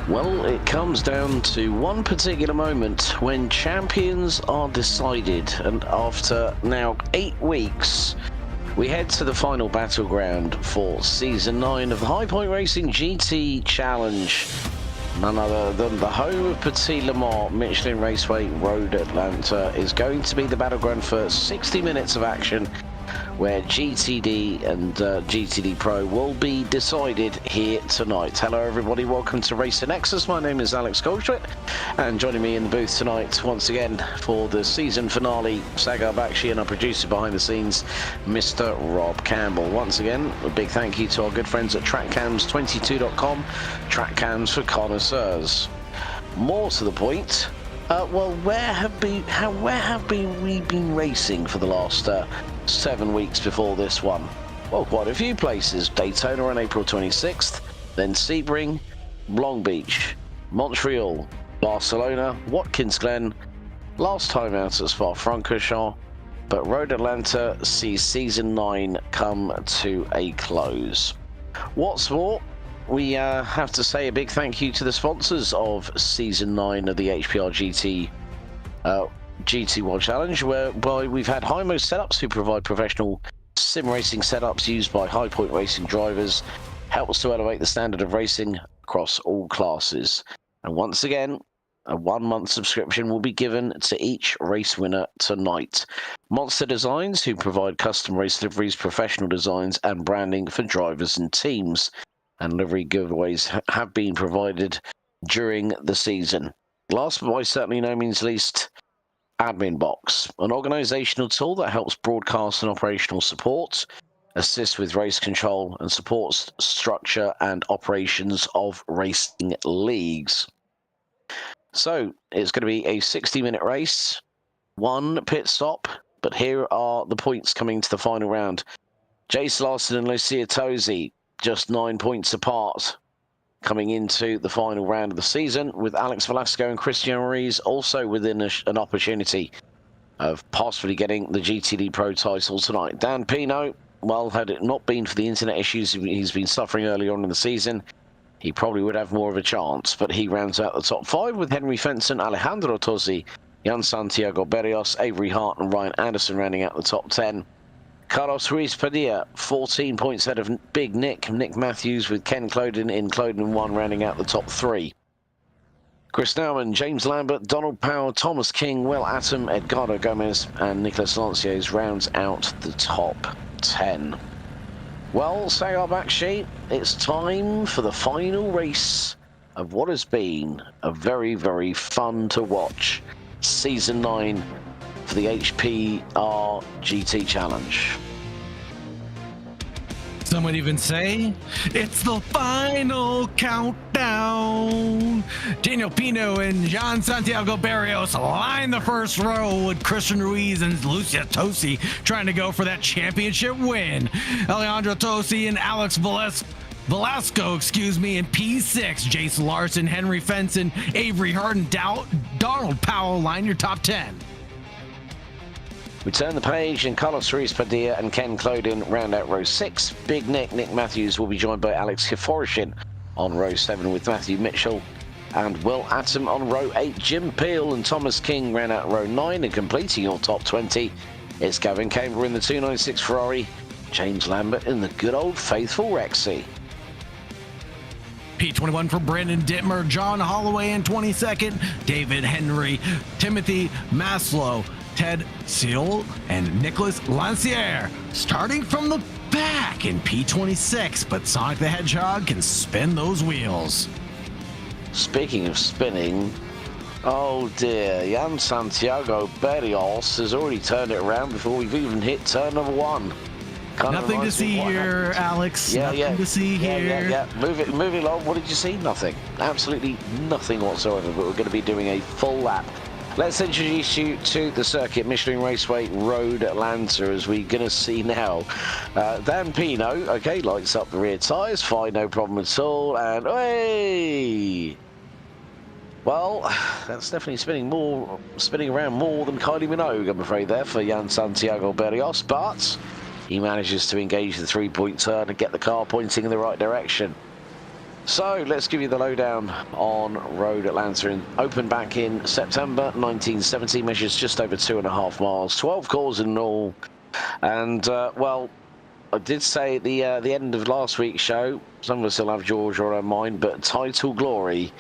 Well, it comes down to one particular moment when champions are decided, and after now 8 weeks, we head to the final battleground for Season 9 of the High Point Racing GT Challenge. None other than the home of Petit Le Mans, Michelin Raceway Road Atlanta, is going to be the battleground for 60 minutes of action, where GTD and GTD Pro will be decided here tonight. Hello everybody, welcome to Racer Nexus. My name is Alex Goldschmidt, and joining me in the booth tonight once again for the season finale, Sagar Bakshi, and our producer behind the scenes, Mr. Rob Campbell. Once again, a big thank you to our good friends at trackcams22.com, trackcams for connoisseurs. More to the point, well, where have we been racing for the last 7 weeks before this one? Well, quite a few places. Daytona on April 26th, then Sebring, Long Beach, Montreal, Barcelona, Watkins Glen, last time out at Spa-Francorchamps, but Road Atlanta sees Season 9 come to a close. What's more, we have to say a big thank you to the sponsors of Season 9 of the HPR GT World Challenge, whereby we've had Hymo Setups, who provide professional sim racing setups used by High Point Racing drivers, helps to elevate the standard of racing across all classes. And once again, a 1-month subscription will be given to each race winner tonight. Monster Designs, who provide custom race liveries, professional designs and branding for drivers and teams. And livery giveaways have been provided during the season. Last but by certainly no means least, Admin Box, an organizational tool that helps broadcast and operational support, assists with race control, and supports structure and operations of racing leagues. So it's going to be a 60-minute race, 1 pit stop, but here are the points coming to the final round. Jace Larson and Lucia Tosi, just 9 points apart coming into the final round of the season, with Alex Velasco and Christian Ruiz also within an opportunity of possibly getting the GTD Pro title tonight. Dan Pino, well, had it not been for the internet issues he's been suffering early on in the season, he probably would have more of a chance, but he rounds out the top 5 with Henry Fenton, Alejandro Tosi, Jan Santiago Berrios, Avery Hart and Ryan Anderson rounding out the top 10. Carlos Ruiz Padilla, 14 points ahead of Big Nick Matthews, with Ken Cloden in Cloden 1 rounding out the top 3. Chris Nauman, James Lambert, Donald Powell, Thomas King, Will Atom, Edgardo Gomez and Nicholas Lanciers rounds out the top 10. Well, Sagar Bakshi, it's time for the final race of what has been a very, very fun to watch Season 9 for the HPR GT Challenge. Some would even say it's the final countdown. Daniel Pino and Jan Santiago Berrios line the first row, with Christian Ruiz and Lucia Tosi trying to go for that championship win. Alejandro Tosi and Alex Velasco, in P6. Jason Larson, Henry Fenton, Avery Hart, and Donald Powell line your top 10. We turn the page, and Carlos Ruiz Padilla and Ken Cloden round out row 6. Big Nick Matthews will be joined by Alex Kiforishin on row 7, with Matthew Mitchell and Will Atom on row 8. Jim Peel and Thomas King round out row 9, and completing your top 20, it's Gavin Camber in the 296 Ferrari, James Lambert in the good old faithful Rexy. P21 for Brandon Dittmer, John Holloway in 22nd, David Henry, Timothy Maslow, Ted Seal, and Nicholas Lancier starting from the back in P26, but Sonic the Hedgehog can spin those wheels. Speaking of spinning, oh dear, Jan Santiago Berrios has already turned it around before we've even hit turn number 1. Nothing to see here, Alex. Nothing to see here. Yeah. Moving along. What did you see? Nothing. Absolutely nothing whatsoever. But we're going to be doing a full lap. Let's introduce you to the circuit, Michelin Raceway Road Atlanta, as we're going to see now. Dan Pino, okay, lights up the rear tyres, fine, no problem at all, and hey! Well, that's definitely spinning around more than Kylie Minogue, I'm afraid, there for Jan Santiago Berrios, but he manages to engage the 3-point turn and get the car pointing in the right direction. So let's give you the lowdown on Road Atlanta. Opened back in September 1970, measures just over 2.5 miles, 12 cores in all. And well, I did say at the end of last week's show, some of us still have Georgia on our mind, but title glory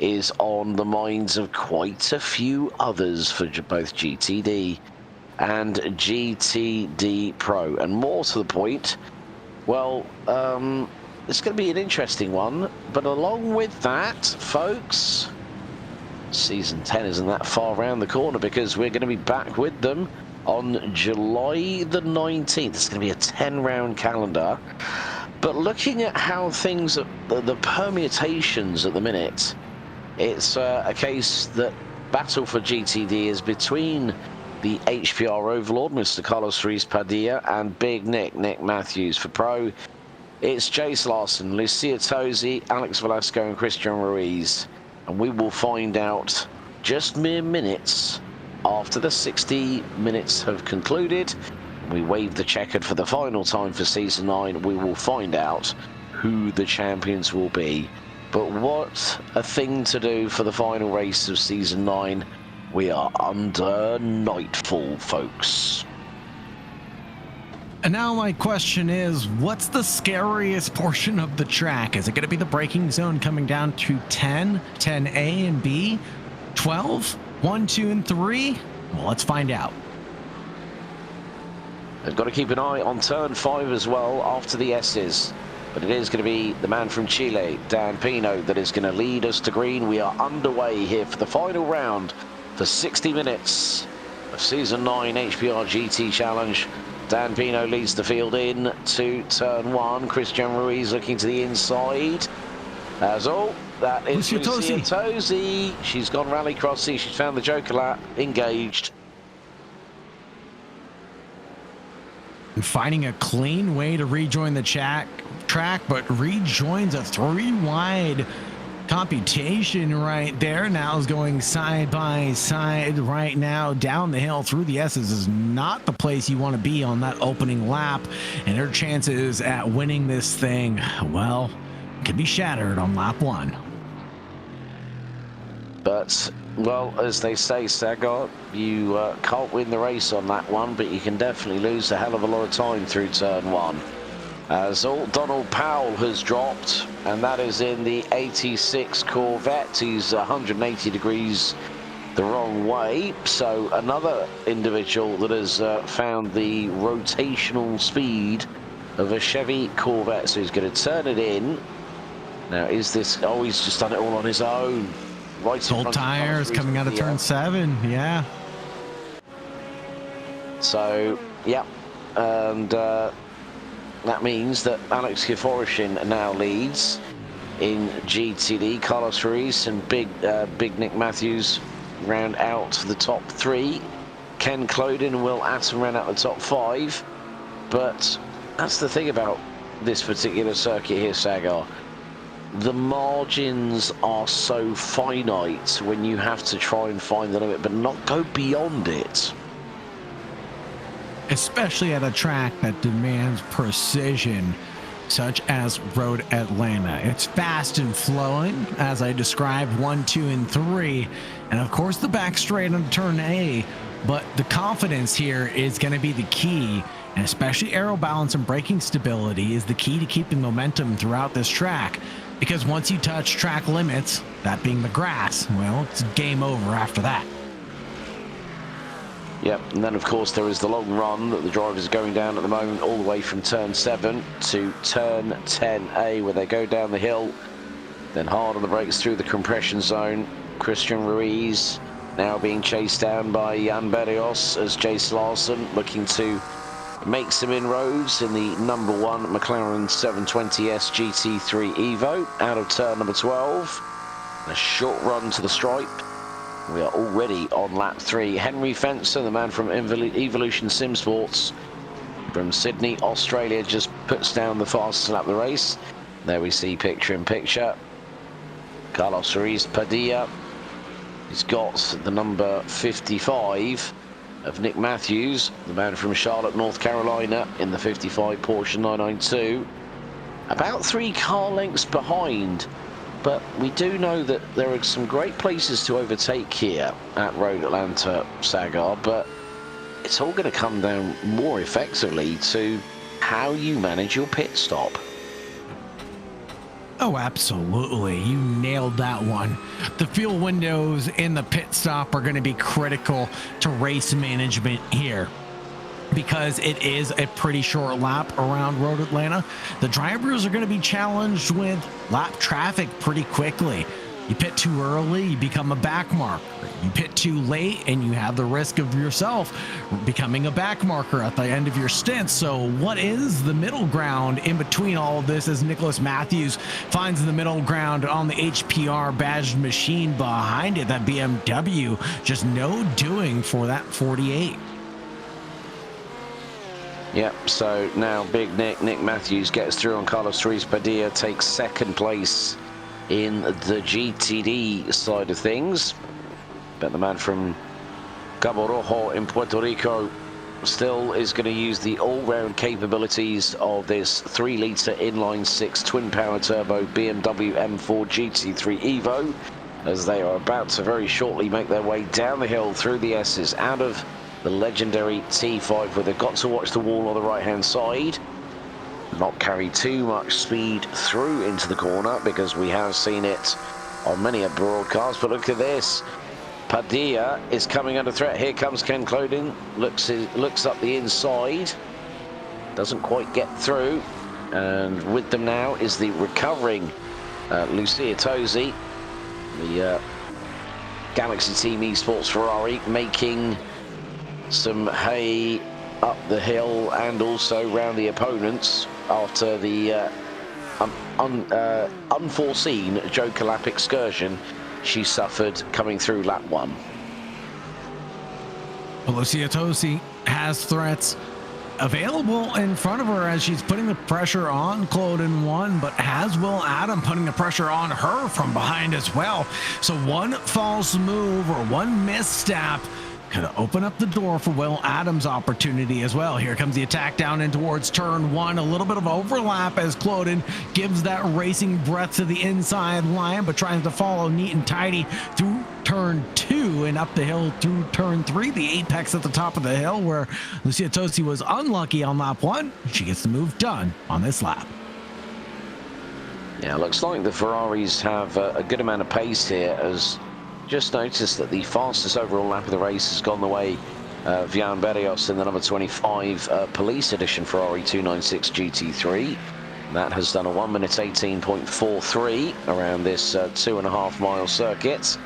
is on the minds of quite a few others for both GTD and GTD Pro. And more to the point, well, it's going to be an interesting one. But along with that, folks, Season 10 isn't that far around the corner, because we're going to be back with them on July the 19th. It's going to be a 10-round calendar. But looking at how things, the permutations at the minute, it's a case that battle for GTD is between the HPR Overlord, Mr. Carlos Ruiz Padilla, and Big Nick Matthews. For Pro, it's Jace Larson, Lucia Tosi, Alex Velasco, and Christian Ruiz. And we will find out just mere minutes after the 60 minutes have concluded. We wave the checkered for the final time for Season 9. We will find out who the champions will be. But what a thing to do for the final race of Season 9. We are under nightfall, folks. And now my question is, what's the scariest portion of the track? Is it going to be the braking zone coming down to 10, 10A and B, 12, 1, 2, and 3? Well, let's find out. They've got to keep an eye on turn 5 as well after the S's. But it is going to be the man from Chile, Dan Pino, that is going to lead us to green. We are underway here for the final round for 60 minutes of Season 9 HPR GT Challenge. Dan Pino leads the field in to turn 1. Christian Ruiz looking to the inside. As all, that is Lucia Tosi. She's gone rallycrossy. She's found the Joker lap, engaged. And finding a clean way to rejoin the track, but rejoins a 3-wide computation right there. Now is going side by side right now down the hill through the S's. Is not the place you want to be on that opening lap, and her chances at winning this thing, well, could be shattered on lap 1. But, well, as they say, Sagar, you can't win the race on that one, but you can definitely lose a hell of a lot of time through turn 1. As Donald Powell has dropped, and that is in the 86 Corvette. He's 180 degrees the wrong way. So another individual that has found the rotational speed of a Chevy Corvette. So he's going to turn it in. Now, is this... Oh, he's just done it all on his own. Right, full tires coming out of turn 7, yeah. So, yeah, and that means that Alex Kiforishin now leads in GTD. Carlos Ruiz and Big Nick Matthews round out the top 3. Ken Clodin and Will Atom round out the top 5. But that's the thing about this particular circuit here, Sagar. The margins are so finite when you have to try and find the limit, but not go beyond it. Especially at a track that demands precision, such as Road Atlanta. It's fast and flowing, as I described, 1, 2, and 3. And of course, the back straight on turn A. But the confidence here is going to be the key. And especially aero balance and braking stability is the key to keeping momentum throughout this track. Because once you touch track limits, that being the grass, well, it's game over after that. Yep, and then of course there is the long run that the drivers are going down at the moment, all the way from turn 7 to turn 10A, where they go down the hill, then hard on the brakes through the compression zone. Christian Ruiz now being chased down by Jan Berrios as Jace Larson looking to make some inroads in the number 1 McLaren 720S GT3 Evo out of turn number 12. A short run to the stripe. We are already on lap 3. Henry Fencer, the man from Evolution Sim Sports from Sydney, Australia, just puts down the fastest lap of the race. There we see picture in picture. Carlos Ruiz Padilla. He's got the number 55 of Nick Matthews, the man from Charlotte, North Carolina, in the 55 Porsche 992. about 3 car lengths behind. But we do know that there are some great places to overtake here at Road Atlanta, Sagar, but it's all going to come down more effectively to how you manage your pit stop. Oh, absolutely. You nailed that one. The fuel windows in the pit stop are going to be critical to race management here, because it is a pretty short lap around Road Atlanta. The drivers are going to be challenged with lap traffic pretty quickly. You pit too early, you become a back marker. You pit too late, and you have the risk of yourself becoming a back marker at the end of your stint. So what is the middle ground in between all of this, as Nicholas Matthews finds the middle ground on the HPR badged machine behind it? That BMW, just no doing for that 48. Yep, so now Big Nick Matthews gets through on Carlos Ruiz Padilla, takes second place in the GTD side of things. But the man from Cabo Rojo in Puerto Rico still is going to use the all-round capabilities of this 3-litre inline-6 twin-power turbo BMW M4 GT3 Evo, as they are about to very shortly make their way down the hill through the S's out of the legendary T5, where they've got to watch the wall on the right-hand side, not carry too much speed through into the corner, because we have seen it on many a broadcast. But look at this. Padilla is coming under threat. Here comes Ken Clodin. Looks up the inside. Doesn't quite get through. And with them now is the recovering Lucia Tosi, the Galaxy Team Esports Ferrari, making some hay up the hill and also round the opponents after the unforeseen Joker lap excursion she suffered coming through lap 1. Lucia Tosi has threats available in front of her as she's putting the pressure on Clodin 1, but has Will Adam putting the pressure on her from behind as well. So one false move or one misstep could open up the door for Will Adams' opportunity as well. Here comes the attack down in towards turn 1. A little bit of overlap as Clodin gives that racing breath to the inside line, but tries to follow neat and tidy through turn 2 and up the hill through turn 3, the apex at the top of the hill, where Lucia Tosi was unlucky on lap 1. She gets the move done on this lap. Yeah, looks like the Ferraris have a good amount of pace here, as just noticed that the fastest overall lap of the race has gone the way of Jan Berrios in the number 25 Police Edition Ferrari 296 GT3. That has done a 1 minute 18.43 around this 2.5 mile circuit.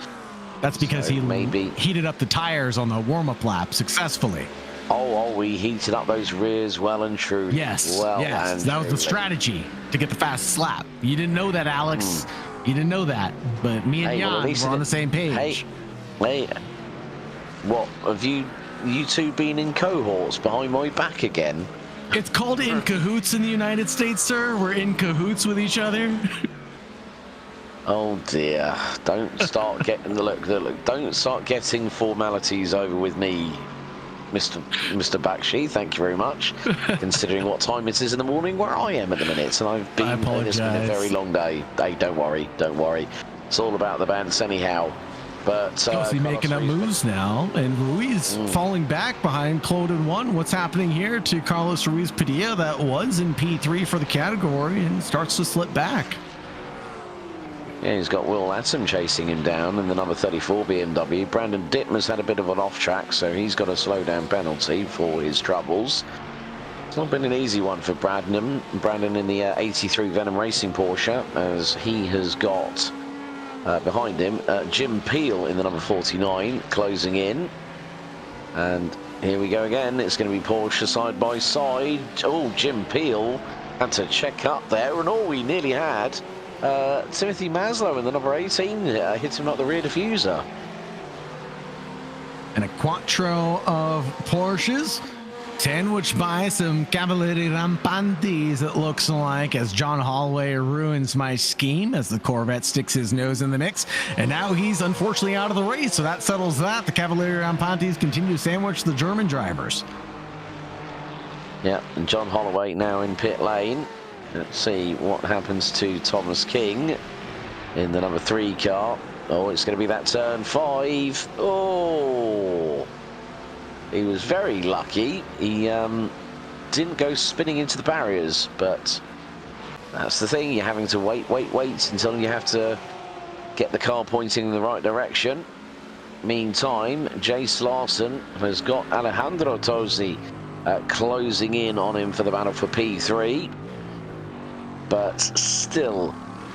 That's because he maybe heated up the tires on the warm-up lap successfully. Oh, we heated up those rears well and truly. Yes, yes, that was the strategy to get the fastest lap. You didn't know that, Alex. You didn't know that, but me and Jan were on the same page. Hey, what have you two been in cohorts behind my back again? It's called in cahoots in the United States, sir. We're in cahoots with each other. Oh dear! Don't start getting look. Don't start getting formalities over with me, Mr. Bakshi. Thank you very much. Considering what time it is in the morning where I am at the minute, and I've been. It's been a very long day. Hey, don't worry. It's all about the bands anyhow. But Kelsey making up moves now, and Ruiz falling back behind Clodin 1. What's happening here to Carlos Ruiz Padilla, that was in P3 for the category, and starts to slip back. Yeah, he's got Will Latham chasing him down in the number 34 BMW. Brandon Dittmer's had a bit of an off track, so he's got a slow down penalty for his troubles. It's not been an easy one for Brandon in the 83 Venom Racing Porsche, as he has got behind him Jim Peel in the number 49 closing in. And here we go again. It's going to be Porsche side by side. Oh, Jim Peel had to check up there, and all we nearly had Timothy Maslow in the number 18 hit him up the rear diffuser. And a quattro of Porsches, sandwiched by some Cavalieri Rampantis, it looks like, as John Holloway ruins my scheme as the Corvette sticks his nose in the mix. And now he's unfortunately out of the race, so that settles that. The Cavalieri Rampantis continue to sandwich the German drivers. Yeah, and John Holloway now in pit lane. Let's see what happens to Thomas King in the number 3 car. Oh, it's going to be that turn 5. Oh, he was very lucky. He didn't go spinning into the barriers, but that's the thing. You're having to wait until you have to get the car pointing in the right direction. Meantime, Jace Larson has got Alejandro Tosi closing in on him for the battle for P3. But still,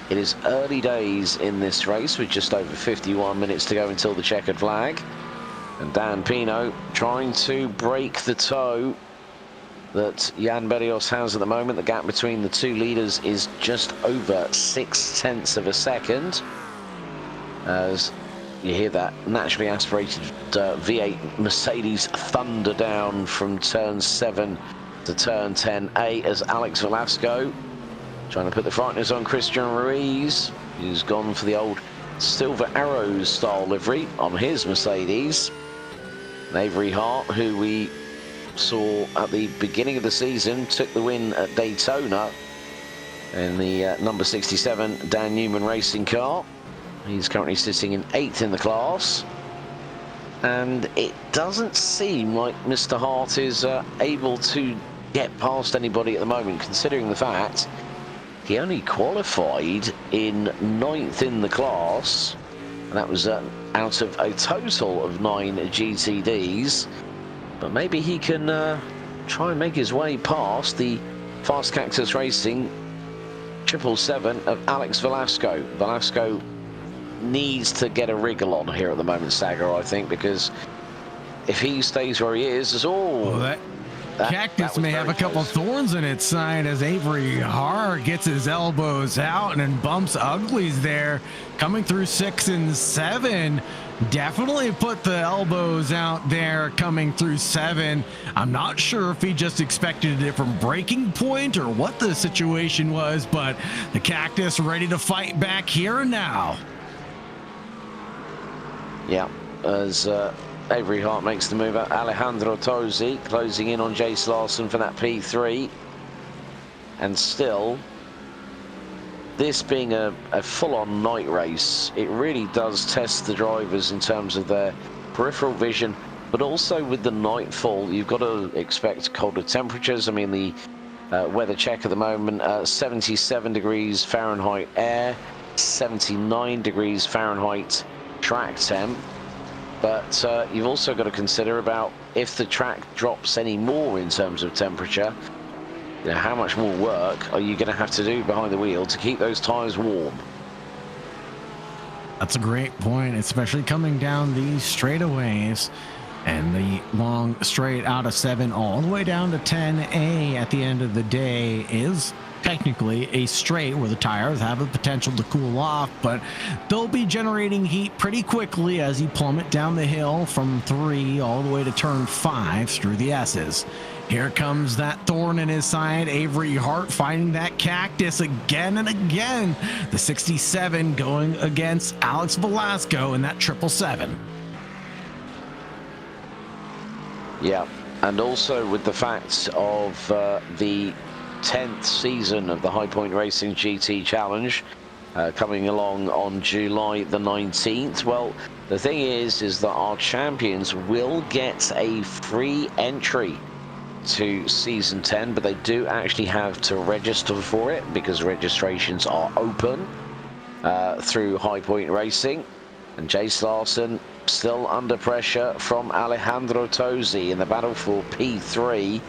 it is early days in this race with just over 51 minutes to go until the checkered flag. And Dan Pino trying to break the toe that Jan Berrios has at the moment. The gap between the two leaders is just over 0.6 of a second. As you hear that naturally aspirated V8 Mercedes thunder down from turn 7 to turn 10A as Alex Velasco trying to put the frighteners on Christian Ruiz, who's gone for the old Silver Arrows style livery on his Mercedes. And Avery Hart, who we saw at the beginning of the season, took the win at Daytona in the number 67 Dan Newman racing car. He's currently sitting in 8th in the class. And it doesn't seem like Mr. Hart is able to get past anybody at the moment, considering the fact he only qualified in 9th in the class. And that was out of a total of 9 GTDs. But maybe he can try and make his way past the Fast Cactus Racing 777 of Alex Velasco. Velasco needs to get a wriggle on here at the moment, Sagar, I think, because if he stays where he is, that Cactus may have a couple thorns in its side as Avery Hart gets his elbows out and then bumps Uglies there, coming through 6 and 7. Definitely put the elbows out there coming through 7. I'm not sure if he just expected a different breaking point or what the situation was, but the Cactus ready to fight back here and now. Yeah, as Avery Hart makes the move out, Alejandro Tosi closing in on Jace Larson for that P3. And still, this being a full-on night race, it really does test the drivers in terms of their peripheral vision, but also with the nightfall, you've got to expect colder temperatures. I mean, the weather check at the moment, 77 degrees Fahrenheit air, 79 degrees Fahrenheit track temp. But you've also got to consider about if the track drops any more in terms of temperature, you know, how much more work are you going to have to do behind the wheel to keep those tyres warm? That's a great point, especially coming down these straightaways and the long straight out of 7 all the way down to 10A at the end of the day is technically a straight where the tires have the potential to cool off, but they'll be generating heat pretty quickly as you plummet down the hill from 3 all the way to turn 5 through the S's. Here comes that thorn in his side, Avery Hart finding that Cactus again and again. The 67 going against Alex Velasco in that 777. Yeah, and also with the fact of the 10th season of the High Point Racing GT Challenge coming along on July the 19th. Well, the thing is that our champions will get a free entry to season 10, but they do actually have to register for it because registrations are open through High Point Racing. And Jace Larson still under pressure from Alejandro Tosi in the battle for P3.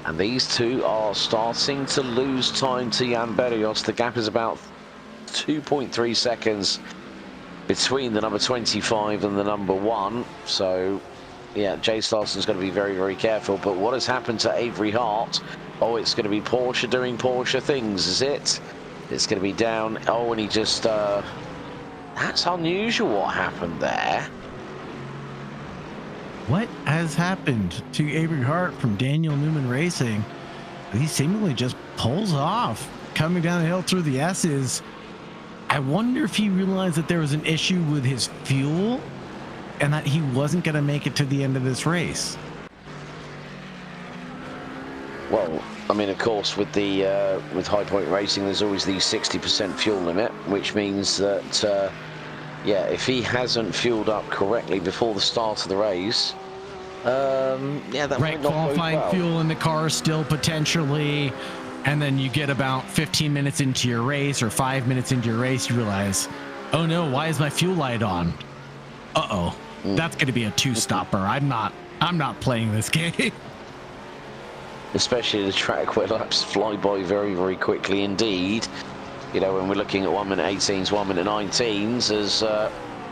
And these two are starting to lose time to Jan Berrios. The gap is about 2.3 seconds between the number 25 and the number 1. So, yeah, Jace Larson's going to be very, very careful. But what has happened to Avery Hart? Oh, it's going to be Porsche doing Porsche things, is it? It's going to be down. Oh, and he just... that's unusual what happened there. What has happened to Avery Hart from Daniel Newman Racing? He seemingly just pulls off coming down the hill through the S's. I wonder if he realized that there was an issue with his fuel and that he wasn't going to make it to the end of this race. Well, I mean, of course, with the with High Point Racing, there's always the 60% fuel limit, which means that yeah, if he hasn't fueled up correctly before the start of the race, yeah, that might not bode qualifying well. fuel in the car still potentially, and then you get about 15 minutes into your race or 5 minutes into your race, you realize, oh no, why is my fuel light on? That's going to be a two-stopper. I'm not playing this game. Especially the track where laps fly by very, very quickly indeed. You know, when we're looking at 1 minute 18s, 1 minute 19s, as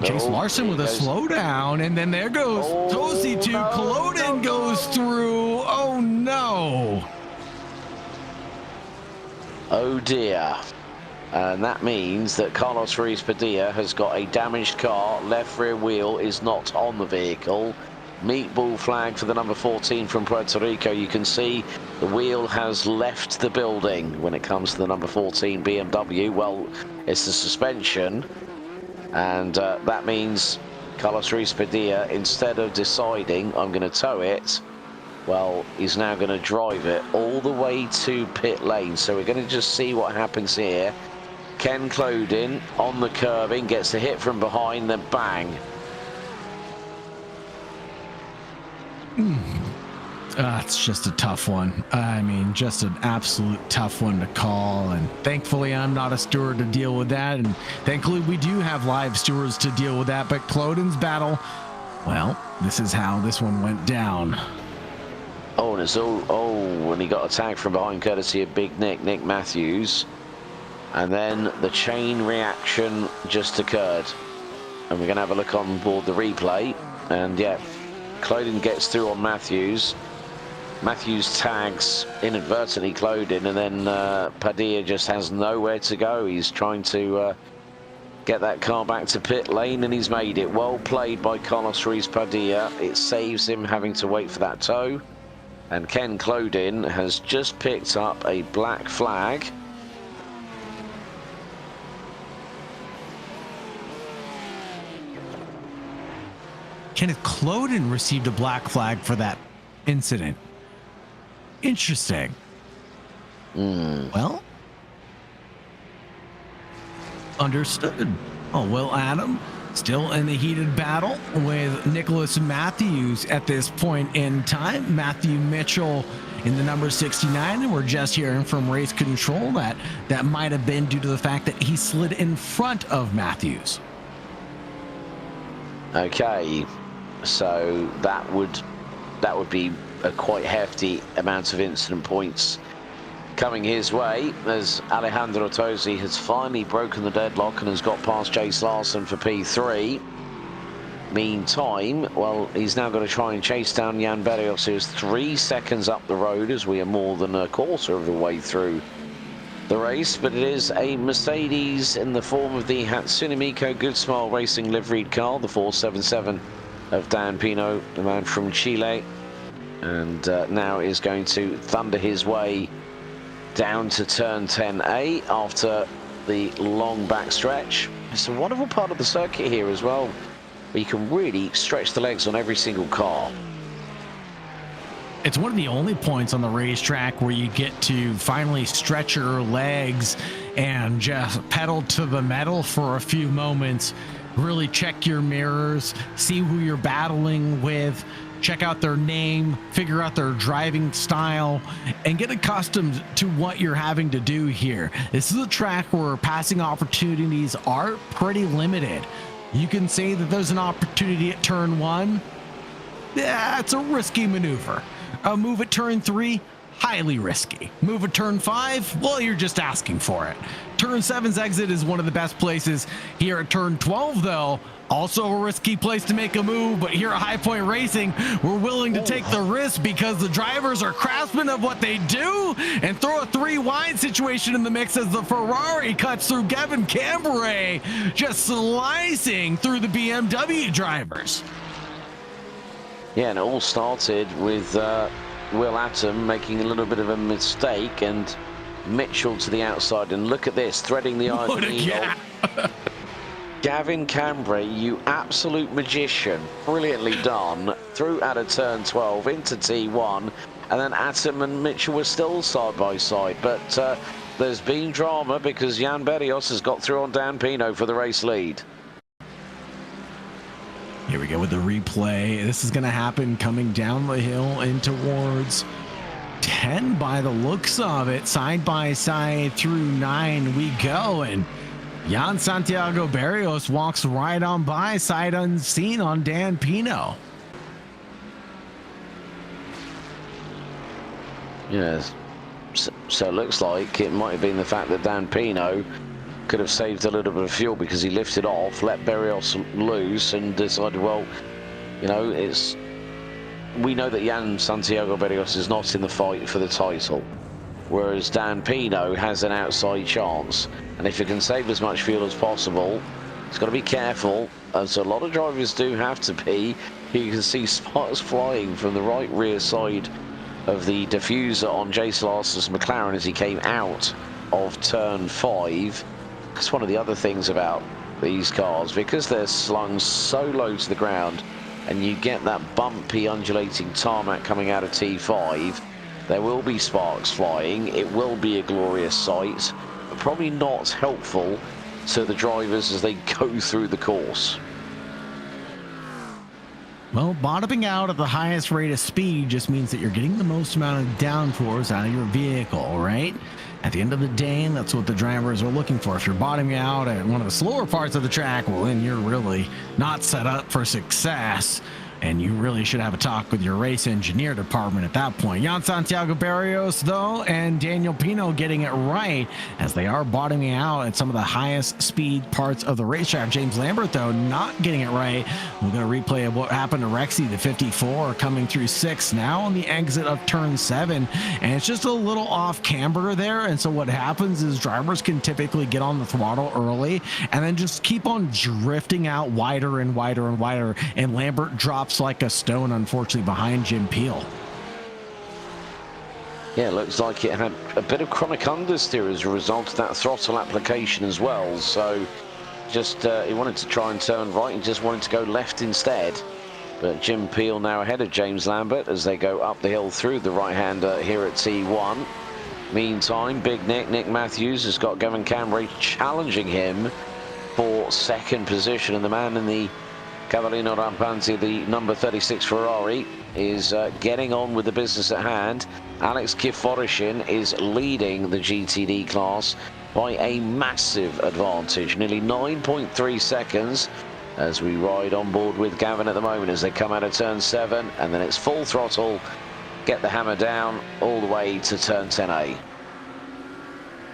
Chase Larson with a slowdown, and then there goes Tosi to Kloden goes through. Oh no! Oh dear. And that means that Carlos Ruiz Padilla has got a damaged car. Left rear wheel is not on the vehicle. Meatball flag for the number 14 from Puerto Rico. You can see the wheel has left the building when it comes to the number 14 BMW. Well, it's the suspension. And that means Carlos Ruiz Padilla, instead of deciding I'm going to tow it, well, he's now going to drive it all the way to pit lane. So we're going to just see what happens here. Ken Kloden on the curbing, gets the hit from behind, then bang. It's just a tough one. I mean, just an absolute tough one to call. And thankfully, I'm not a steward to deal with that. And thankfully, we do have live stewards to deal with that. But Kloden's battle, well, this is how this one went down. Oh, and it's and he got a tag from behind courtesy of Big Nick Matthews. And then the chain reaction just occurred. And we're going to have a look on board the replay. And yeah, Kloden gets through on Matthews. Matthews tags inadvertently Kloden, and then Padilla just has nowhere to go. He's trying to get that car back to pit lane, and he's made it. Well played by Carlos Ruiz Padilla. It saves him having to wait for that tow. And Ken Kloden has just picked up a black flag. Kenneth Kloden received a black flag for that incident. Interesting. Well, understood. Oh, well, Adam, still in the heated battle with Nicholas Matthews at this point in time. Matthew Mitchell in the number 69, and we're just hearing from race control that might have been due to the fact that he slid in front of Matthews. Okay, so that would be a quite hefty amount of incident points coming his way, as Alejandro Tosi has finally broken the deadlock and has got past Chase Larson for P3. Meantime, well, he's now got to try and chase down Jan Berrios, who is 3 seconds up the road, as we are more than a quarter of the way through the race. But it is a Mercedes in the form of the Hatsune Miku Good Smile Racing liveried car, the 477 of Dan Pino, the man from Chile, and now is going to thunder his way down to turn 10A after the long back stretch. It's a wonderful part of the circuit here as well, where you can really stretch the legs on every single car. It's one of the only points on the racetrack where you get to finally stretch your legs and just pedal to the metal for a few moments. Really check your mirrors, see who you're battling with, check out their name, figure out their driving style, and get accustomed to what you're having to do here. This is a track where passing opportunities are pretty limited. You can say that there's an opportunity at turn 1. Yeah, it's a risky maneuver. A move at turn 3, highly risky. Move at turn 5, well, you're just asking for it. Turn 7's exit is one of the best places. Here at turn 12, though, also a risky place to make a move, but here at High Point Racing, we're willing to take the risk because the drivers are craftsmen of what they do, and throw a 3 wide situation in the mix as the Ferrari cuts through Gavin Cambrai, just slicing through the BMW drivers. Yeah, and it all started with Will Atom making a little bit of a mistake and Mitchell to the outside. And look at this, threading the iron needle. Gavin Cambrai, you absolute magician. Brilliantly done. Through out of turn 12 into T1. and then Atom and Mitchell were still side by side. But there's been drama because Jan Berrios has got through on Dan Pino for the race lead. Here we go with the replay. This is going to happen coming down the hill and towards 10 by the looks of it. Side by side through 9 we go. And Jan Santiago Barrios walks right on by, sight unseen on Dan Pino. Yes. So it looks like it might have been the fact that Dan Pino could have saved a little bit of fuel because he lifted off, let Berrios loose, and decided, well, you know, we know that Jan Santiago Berrios is not in the fight for the title, whereas Dan Pino has an outside chance, and if he can save as much fuel as possible, he's got to be careful, as a lot of drivers do have to be. You can see sparks flying from the right rear side of the diffuser on Jason Larson's McLaren as he came out of turn 5. That's one of the other things about these cars, because they're slung so low to the ground and you get that bumpy undulating tarmac coming out of T5, there will be sparks flying. It will be a glorious sight, but probably not helpful to the drivers as they go through the course. Well, bottoming out at the highest rate of speed just means that you're getting the most amount of downforce out of your vehicle, right? At the end of the day, that's what the drivers are looking for. If you're bottoming out at one of the slower parts of the track, well, then you're really not set up for success. And you really should have a talk with your race engineer department at that point. Jan Santiago Barrios, though, and Daniel Pino getting it right as they are bottoming out at some of the highest speed parts of the racetrack. James Lambert, though, not getting it right. We're going to replay what happened to Rexy, the 54, coming through 6 now on the exit of turn 7. And it's just a little off camber there. And so what happens is drivers can typically get on the throttle early and then just keep on drifting out wider and wider and wider. And Lambert drops like a stone, unfortunately, behind Jim Peel. Yeah, looks like it had a bit of chronic understeer as a result of that throttle application as well. So just he wanted to try and turn right and just wanted to go left instead. But Jim Peel now ahead of James Lambert as they go up the hill through the right-hander here at T1. Meantime, Big Nick Matthews has got Gavin Cambray challenging him for second position, and the man in the Cavallino Rampante, the number 36 Ferrari, is getting on with the business at hand. Alex Kiforishin is leading the GTD class by a massive advantage, nearly 9.3 seconds, as we ride on board with Gavin at the moment as they come out of turn 7, and then it's full throttle, get the hammer down all the way to turn 10A.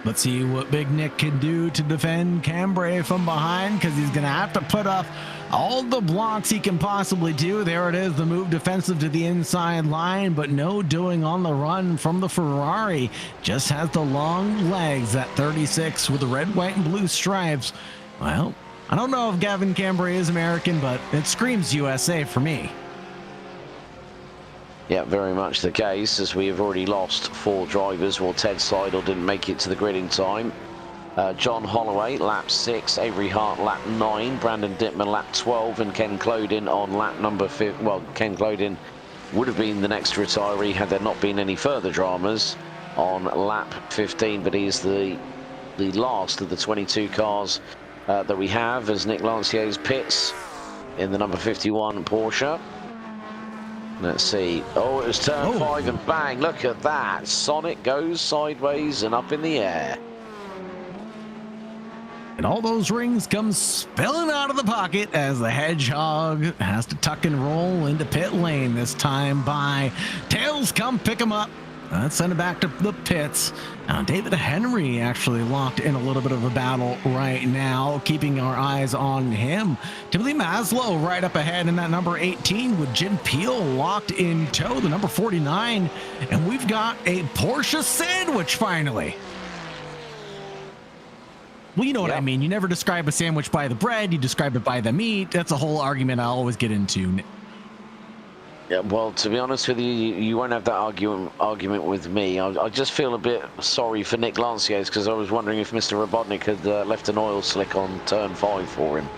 Let's see what Big Nick can do to defend Cambray from behind, because he's going to have to put up all the blocks he can possibly do. There it is, the move defensive to the inside line, but no doing on the run from the Ferrari. Just has the long legs, that 36 with the red, white, and blue stripes. Well, I don't know if Gavin Cambray is American, but it screams USA for me. Yeah, very much the case, as we have already lost 4 drivers. Well, Ted Seidel didn't make it to the grid in time. John Holloway, lap 6, Avery Hart, lap 9, Brandon Dittman, lap 12, and Ken Clodin on lap number 5. Well, Ken Clodin would have been the next retiree had there not been any further dramas on lap 15, but he's the last of the 22 cars that we have, as Nick Lancier's pits in the number 51 Porsche. Let's see. Oh, it was turn 5 and bang, look at that. Sonic goes sideways and up in the air. And all those rings come spilling out of the pocket as the Hedgehog has to tuck and roll into pit lane, this time by Tails. Come pick him up. Let's send it back to the pits. David Henry actually locked in a little bit of a battle right now, keeping our eyes on him. Timothy Maslow right up ahead in that number 18 with Jim Peel locked in tow, the number 49. And we've got a Porsche sandwich finally. Well, you know what I mean. You never describe a sandwich by the bread, you describe it by the meat. That's a whole argument I always get into. Yeah, well, to be honest with you, you won't have that argument with me. I just feel a bit sorry for Nick Lanciers, because I was wondering if Mr. Robotnik had left an oil slick on turn 5 for him.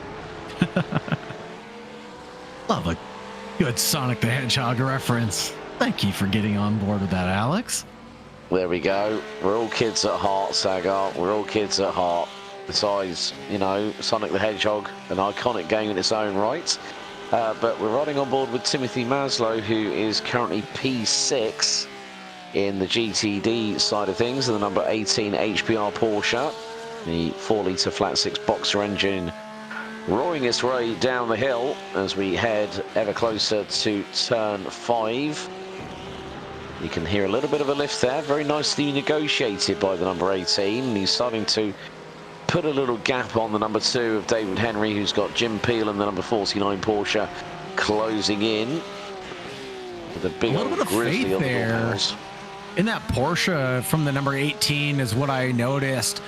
Love a good Sonic the Hedgehog reference. Thank you for getting on board with that, Alex. There we go. We're all kids at heart, Sagar. We're all kids at heart. Besides, you know, Sonic the Hedgehog, an iconic game in its own right. But we're riding on board with Timothy Maslow, who is currently P6 in the GTD side of things, and the number 18 HPR Porsche. The 4-litre flat-six boxer engine roaring its way down the hill as we head ever closer to turn 5. You can hear a little bit of a lift there, very nicely negotiated by the number 18. He's starting to put a little gap on the number 2 of David Henry, who's got Jim Peel and the number 49 Porsche closing in. With a big old grizzly on the doors. In that Porsche from the number 18 is what I noticed,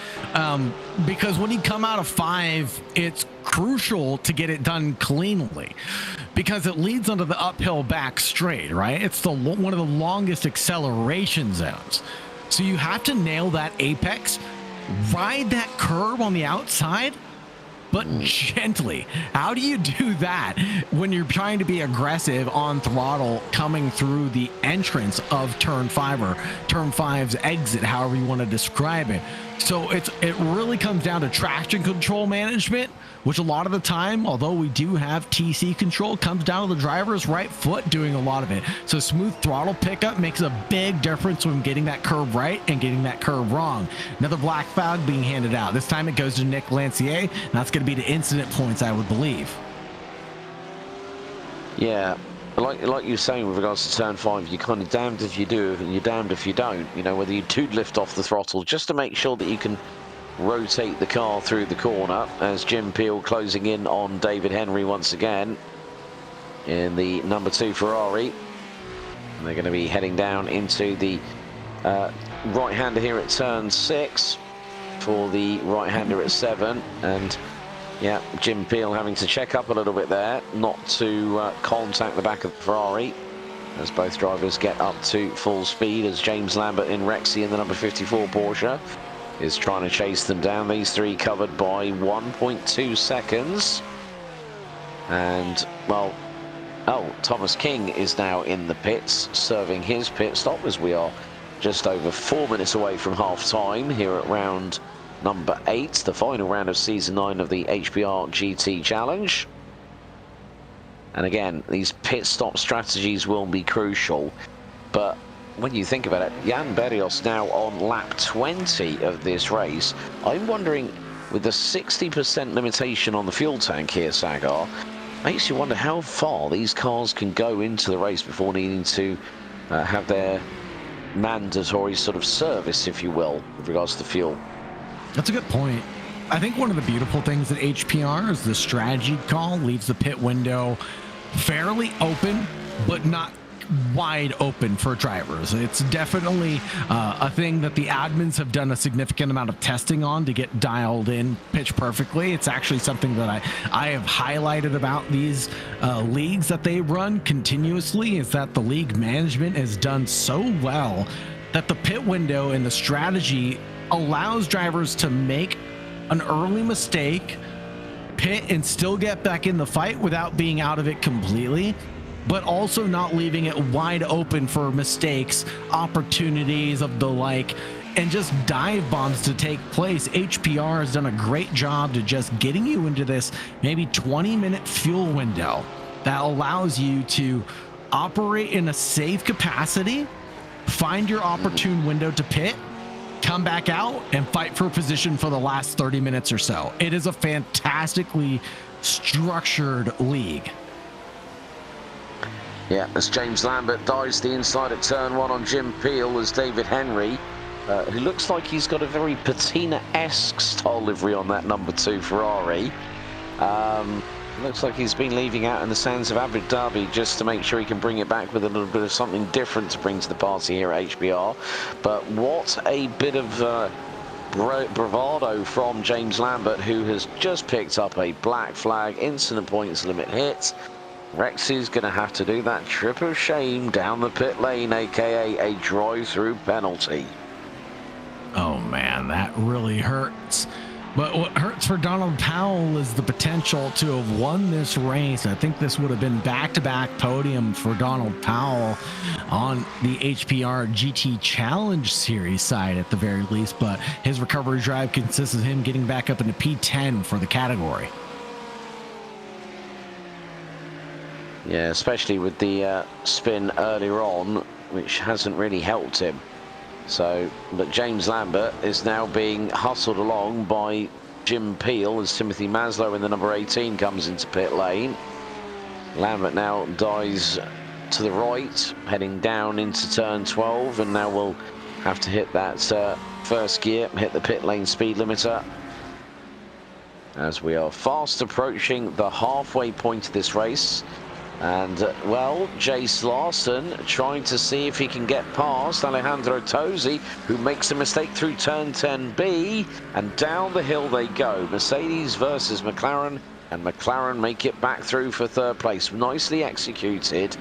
because when you come out of 5, it's crucial to get it done cleanly because it leads onto the uphill back straight, right? It's one of the longest acceleration zones. So you have to nail that apex, ride that curb on the outside, but gently. How do you do that when you're trying to be aggressive on throttle coming through the entrance of turn 5 or turn 5's exit, however you want to describe it? So it really comes down to traction control management, which a lot of the time, although we do have TC control, comes down to the driver's right foot doing a lot of it. So smooth throttle pickup makes a big difference when getting that curve right and getting that curve wrong. Another black flag being handed out. This time it goes to Nick Lancier, and that's going to be the incident points, I would believe. Yeah, like you were saying with regards to turn 5, you're kind of damned if you do and you're damned if you don't. You know, whether you do lift off the throttle just to make sure that you can rotate the car through the corner, as Jim Peel closing in on David Henry once again in the number 2 Ferrari. And they're going to be heading down into the right-hander here at turn 6 for the right-hander at 7. And yeah, Jim Peel having to check up a little bit there, not to contact the back of the Ferrari, as both drivers get up to full speed, as James Lambert in Rexy in the number 54 Porsche is trying to chase them down. These three covered by 1.2 seconds. And, well, Thomas King is now in the pits, serving his pit stop, as we are just over 4 minutes away from half-time here at round number 8, the final round of season 9 of the HPR GT Challenge. And again, these pit stop strategies will be crucial, but when you think about it, Jan Berrios now on lap 20 of this race. I'm wondering, with the 60% limitation on the fuel tank here, Sagar, makes you wonder how far these cars can go into the race before needing to have their mandatory sort of service, if you will, with regards to the fuel. That's a good point. I think one of the beautiful things at HPR is the strategy call leaves the pit window fairly open, but not wide open for drivers. It's definitely a thing that the admins have done a significant amount of testing on to get dialed in pitch perfectly. It's actually something that I have highlighted about these leagues that they run continuously, is that the league management has done so well that the pit window and the strategy allows drivers to make an early mistake, pit, and still get back in the fight without being out of it completely, but also not leaving it wide open for mistakes, opportunities of the like, and just dive bombs to take place. HPR has done a great job to just getting you into this maybe 20-minute fuel window that allows you to operate in a safe capacity, find your opportune window to pit, come back out, and fight for position for the last 30 minutes or so. It is a fantastically structured league. Yeah, as James Lambert dives the inside at turn 1 on Jim Peel, as David Henry, who looks like he's got a very patina-esque style livery on that number 2 Ferrari. Looks like he's been leaving out in the sands of Abu Dhabi just to make sure he can bring it back with a little bit of something different to bring to the party here at HBR. But what a bit of bravado from James Lambert, who has just picked up a black flag incident points limit hit. Rex is going to have to do that trip of shame down the pit lane, aka a drive-through penalty. Oh man, that really hurts. But what hurts for Donald Powell is the potential to have won this race. I think this would have been back-to-back podium for Donald Powell on the HPR GT Challenge Series side at the very least, but his recovery drive consists of him getting back up into P10 for the category. Yeah, especially with the spin earlier on, which hasn't really helped him. So, but James Lambert is now being hustled along by Jim Peel as Timothy Maslow in the number 18 comes into pit lane. Lambert now dives to the right, heading down into turn 12, and now we'll have to hit that first gear, hit the pit lane speed limiter, as we are fast approaching the halfway point of this race. And, well, Jace Larson trying to see if he can get past Alejandro Tosi, who makes a mistake through turn 10B, and down the hill they go. Mercedes versus McLaren, and McLaren make it back through for third place. Nicely executed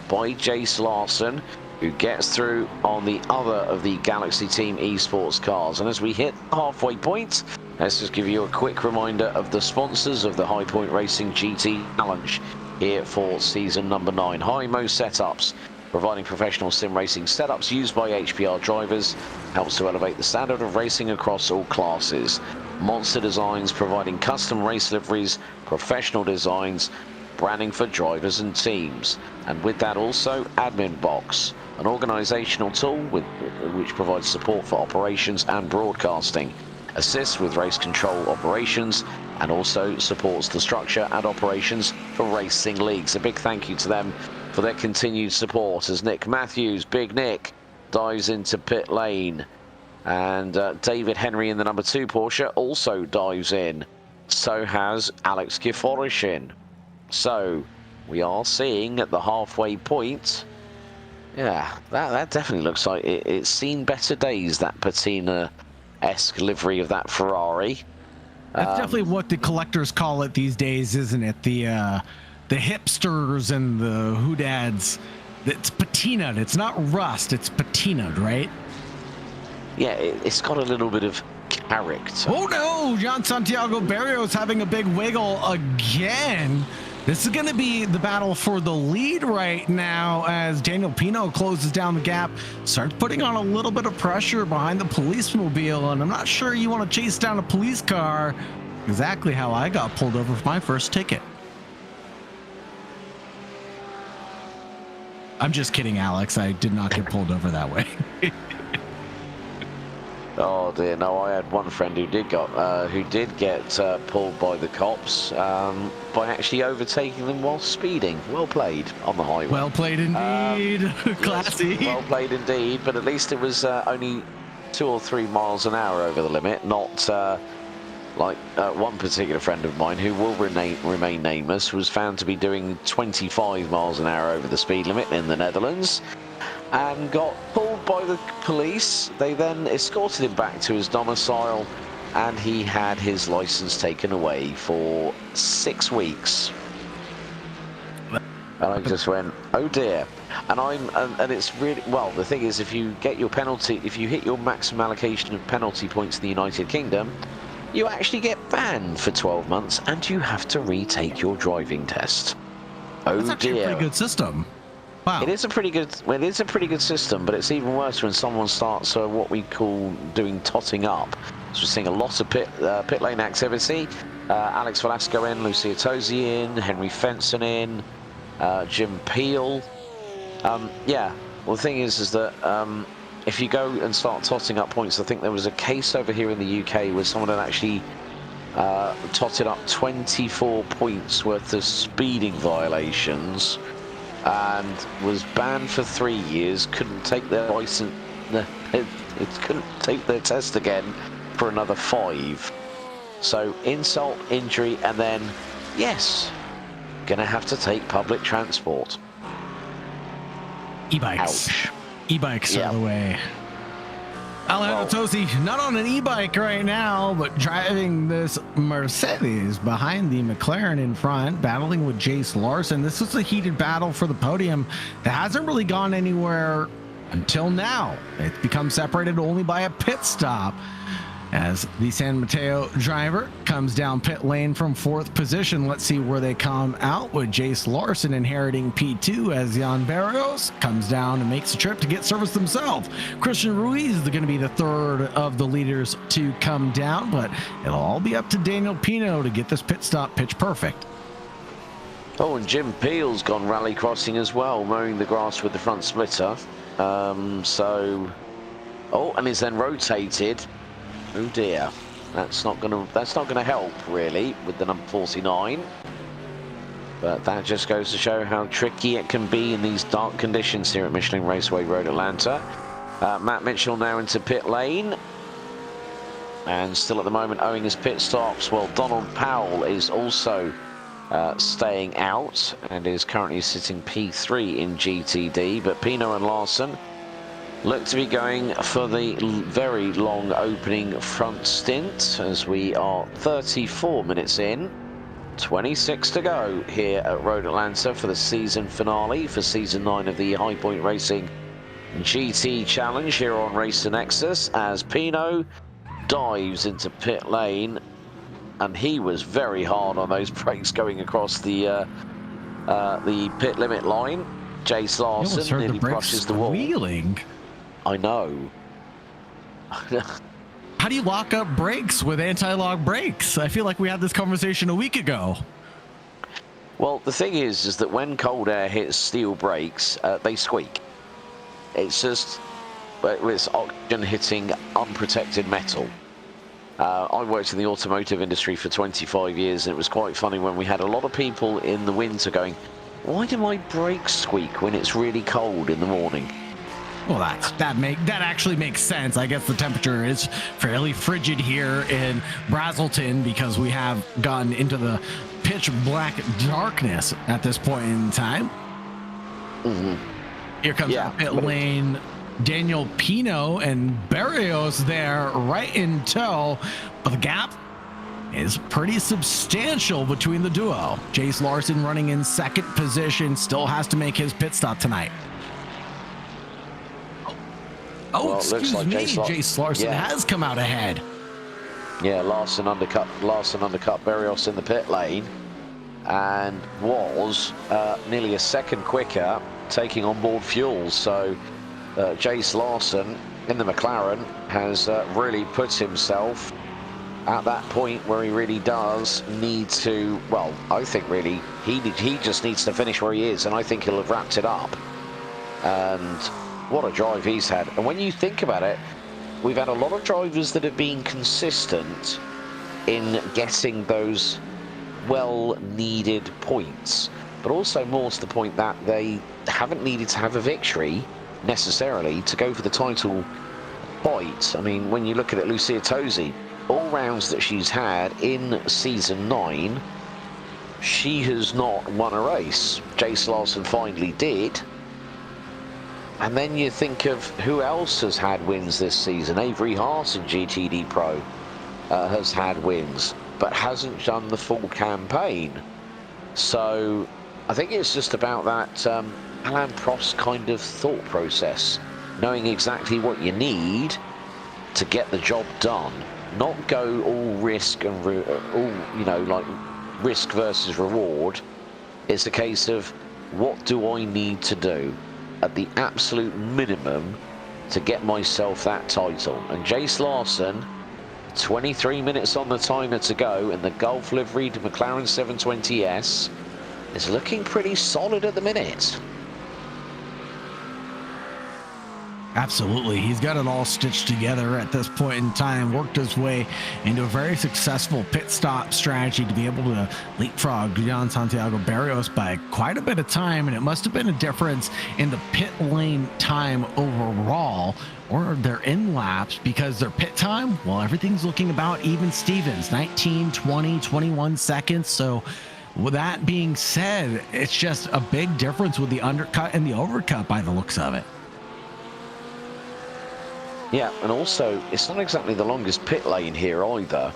by Jace Larson, who gets through on the other of the Galaxy Team Esports cars. And as we hit the halfway point, let's just give you a quick reminder of the sponsors of the High Point Racing GT Challenge here for season number 9. Himo Setups, providing professional sim racing setups used by HPR drivers, helps to elevate the standard of racing across all classes. Monster Designs, providing custom race liveries, professional designs, branding for drivers and teams. And with that also, Admin Box, an organizational tool which provides support for operations and broadcasting, assists with race control operations, and also supports the structure and operations for racing leagues. A big thank you to them for their continued support as Nick Matthews, Big Nick, dives into pit lane. And David Henry in the number 2 Porsche also dives in. So has Alex Giforishin. So we are seeing at the halfway point, yeah, that definitely looks like it's seen better days, that patina-esque livery of that Ferrari. That's definitely what the collectors call it these days, isn't it? The hipsters and the hoodads. It's patinaed. It's not rust. It's patinaed, right? Yeah, it's got a little bit of character. Oh no! John Santiago Barrios having a big wiggle again. This is going to be the battle for the lead right now as Daniel Pino closes down the gap, starts putting on a little bit of pressure behind the police mobile, and I'm not sure you want to chase down a police car. Exactly how I got pulled over for my first ticket. I'm just kidding, Alex. I did not get pulled over that way. Oh dear, no, I had one friend who did get pulled by the cops by actually overtaking them while speeding. Well played on the highway. Well played indeed. Classy. Yes, well played indeed, but at least it was only 2 or 3 miles an hour over the limit, not like one particular friend of mine who will remain nameless was found to be doing 25 miles an hour over the speed limit in the Netherlands, and got pulled by the police. They then escorted him back to his domicile, and he had his license taken away for 6 weeks. And I just went, oh dear. And it's really, well, the thing is, if you get your penalty, if you hit your maximum allocation of penalty points in the United Kingdom, you actually get banned for 12 months, and you have to retake your driving test. Oh That's actually dear. a pretty good system. Wow. It is a pretty good. Well, it is a pretty good system, but it's even worse when someone starts what we call doing totting up. So we're seeing a lot of pit lane activity. Alex Velasco in, Lucia Tosi in, Henry Fenson in, Jim Peel. Yeah. Well, the thing is that if you go and start totting up points, I think there was a case over here in the UK where someone had actually totted up 24 points worth of speeding violations, and was banned for 3 years, couldn't take their license, couldn't take their test again for another 5. So insult, injury, and then, yes, gonna have to take public transport. E-bikes. Ouch. E-bikes are the way. Alejandro Tosi, not on an e-bike right now, but driving this Mercedes behind the McLaren in front, battling with Jace Larson. This was a heated battle for the podium that hasn't really gone anywhere until now. It's become separated only by a pit stop. as the San Mateo driver comes down pit lane from 4th position. Let's see where they come out with Jace Larson inheriting P2 as Jan Barrios comes down and makes a trip to get service himself. Christian Ruiz is going to be the 3rd of the leaders to come down, but it'll all be up to Daniel Pino to get this pit stop pitch perfect. Oh, and Jim Peel's gone rally crossing as well, mowing the grass with the front splitter. Oh, and is then rotated. Oh dear, that's not gonna help really with the number 49. But that just goes to show how tricky it can be in these dark conditions here at Michelin Raceway Road Atlanta. Matt Mitchell now into pit lane, and still at the moment owing his pit stops. Well, Donald Powell is also staying out and is currently sitting P3 in GTD, but Pino and Larson look to be going for the very long opening front stint as we are 34 minutes in, 26 to go here at Road Atlanta for the season finale for season 9 of the High Point Racing GT Challenge here on Racer Nexus, as Pino dives into pit lane, and he was very hard on those brakes going across the pit limit line. Jace Larson nearly brushes the wall. Wheeling. I know. How do you lock up brakes with anti-lock brakes? I feel like we had this conversation a week ago. Well, the thing is that when cold air hits steel brakes, they squeak. It's just, it's oxygen hitting unprotected metal. I worked in the automotive industry for 25 years, and it was quite funny when we had a lot of people in the winter going, "Why do my brakes squeak when it's really cold in the morning?" Well, that actually makes sense. I guess the temperature is fairly frigid here in Brazelton because we have gotten into the pitch black darkness at this point in time. Mm-hmm. Here comes the pit lane. Daniel Pino and Barrios there right in tow, but the gap is pretty substantial between the duo. Jace Larson running in 2nd position, still has to make his pit stop tonight. Oh, well, excuse me, Jace Larson has come out ahead. Yeah, Larson undercut Barrios in the pit lane, and was nearly a second quicker taking on board fuel. So Jace Larson in the McLaren has really put himself at that point where he really does need to, well, I think really he just needs to finish where he is, and I think he'll have wrapped it up. And what a drive he's had. And when you think about it, we've had a lot of drivers that have been consistent in getting those well-needed points, but also more to the point that they haven't needed to have a victory necessarily to go for the title fight. I mean, when you look at it, Lucia Tosi, all rounds that she's had in season 9, she has not won a race. Jace Larson finally did. And then you think of who else has had wins this season. Avery Haas in GTD Pro has had wins, but hasn't done the full campaign. So I think it's just about that Alain Prost kind of thought process, knowing exactly what you need to get the job done, not go all risk and like risk versus reward. It's a case of, what do I need to do at the absolute minimum to get myself that title? And Jace Larson, 23 minutes on the timer to go, and the Gulf liveried McLaren 720S is looking pretty solid at the minute. Absolutely. He's got it all stitched together at this point in time, worked his way into a very successful pit stop strategy to be able to leapfrog Jan Santiago Barrios by quite a bit of time, and it must have been a difference in the pit lane time overall, or their in laps, because their pit time, well, everything's looking about even Stevens, 19, 20, 21 seconds. So with that being said, it's just a big difference with the undercut and the overcut by the looks of it. Yeah, and also, it's not exactly the longest pit lane here either,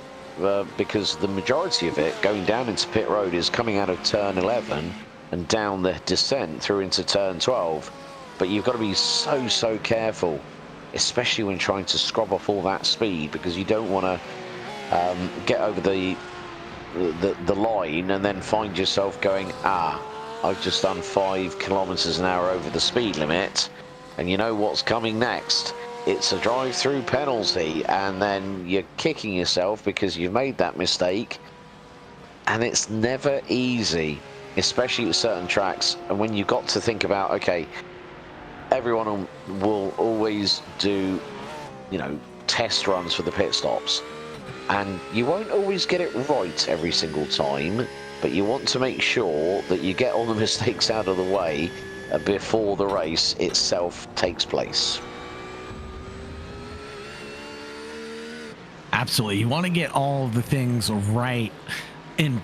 because the majority of it going down into pit road is coming out of turn 11 and down the descent through into turn 12. But you've got to be so careful especially when trying to scrub off all that speed, because you don't want to get over the line and then find yourself going, I've just done 5 kilometers an hour over the speed limit, and you know what's coming next. It's a drive-through penalty, and then you're kicking yourself because you've made that mistake. And it's never easy, especially at certain tracks. And when you've got to think about, okay, everyone will always do, you know, test runs for the pit stops. And you won't always get it right every single time, but you want to make sure that you get all the mistakes out of the way before the race itself takes place. Absolutely. You want to get all of the things right in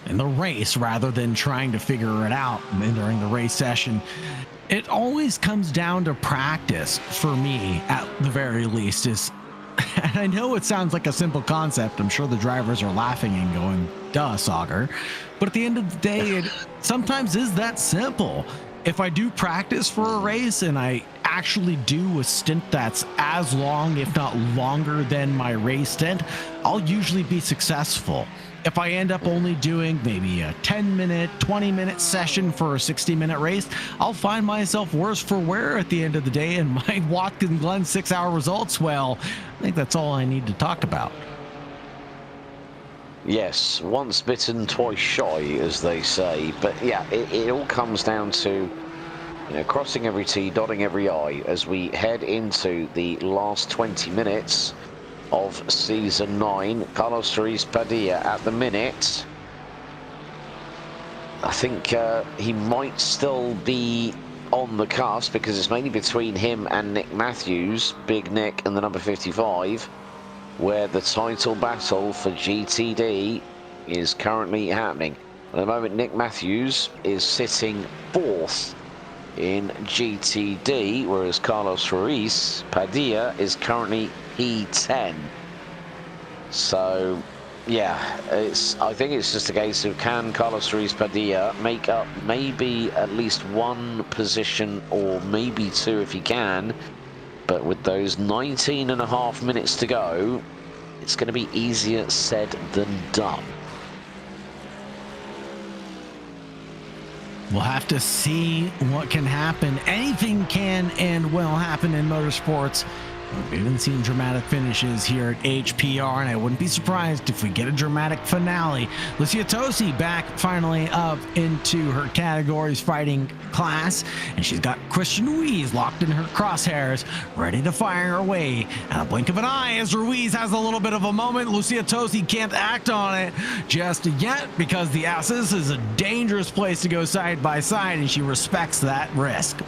the race, rather than trying to figure it out during the race session. It always comes down to practice for me, at the very least. And I know it sounds like a simple concept. I'm sure the drivers are laughing and going, duh, Sauger. But at the end of the day, it sometimes is that simple. If I do practice for a race and I actually do a stint that's as long, if not longer, than my race stint, I'll usually be successful. If I end up only doing maybe a 10-minute, 20-minute session for a 60-minute race, I'll find myself worse for wear at the end of the day, and my Watkins Glen 6-hour results, well, I think that's all I need to talk about. Yes, once bitten, twice shy, as they say. But yeah, it all comes down to, you know, crossing every T, dotting every I, as we head into the last 20 minutes of Season 9. Carlos Ruiz Padilla at the minute, I think he might still be on the cusp, because it's mainly between him and Nick Matthews, Big Nick and the number 55, where the title battle for GTD is currently happening. At the moment, Nick Matthews is sitting 4th in GTD, whereas Carlos Ruiz Padilla is currently P10. So, yeah, I think it's just a case of, can Carlos Ruiz Padilla make up maybe at least 1 position, or maybe 2 if he can. But with those 19.5 minutes to go, it's going to be easier said than done. We'll have to see what can happen. Anything can and will happen in motorsports. We've even seen dramatic finishes here at HPR, and I wouldn't be surprised if we get a dramatic finale. Lucia Tosi back finally up into her categories fighting class, and she's got Christian Ruiz locked in her crosshairs, ready to fire away at a blink of an eye. As Ruiz has a little bit of a moment, Lucia Tosi can't act on it just yet, because the S's is a dangerous place to go side by side, and she respects that risk.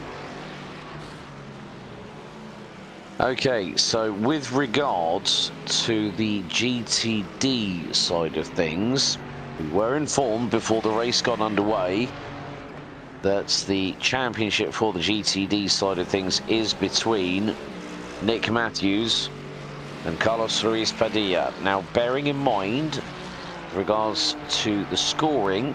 Okay, so with regards to the GTD side of things, we were informed before the race got underway that the championship for the GTD side of things is between Nick Matthews and Carlos Ruiz Padilla. Now, bearing in mind, with regards to the scoring,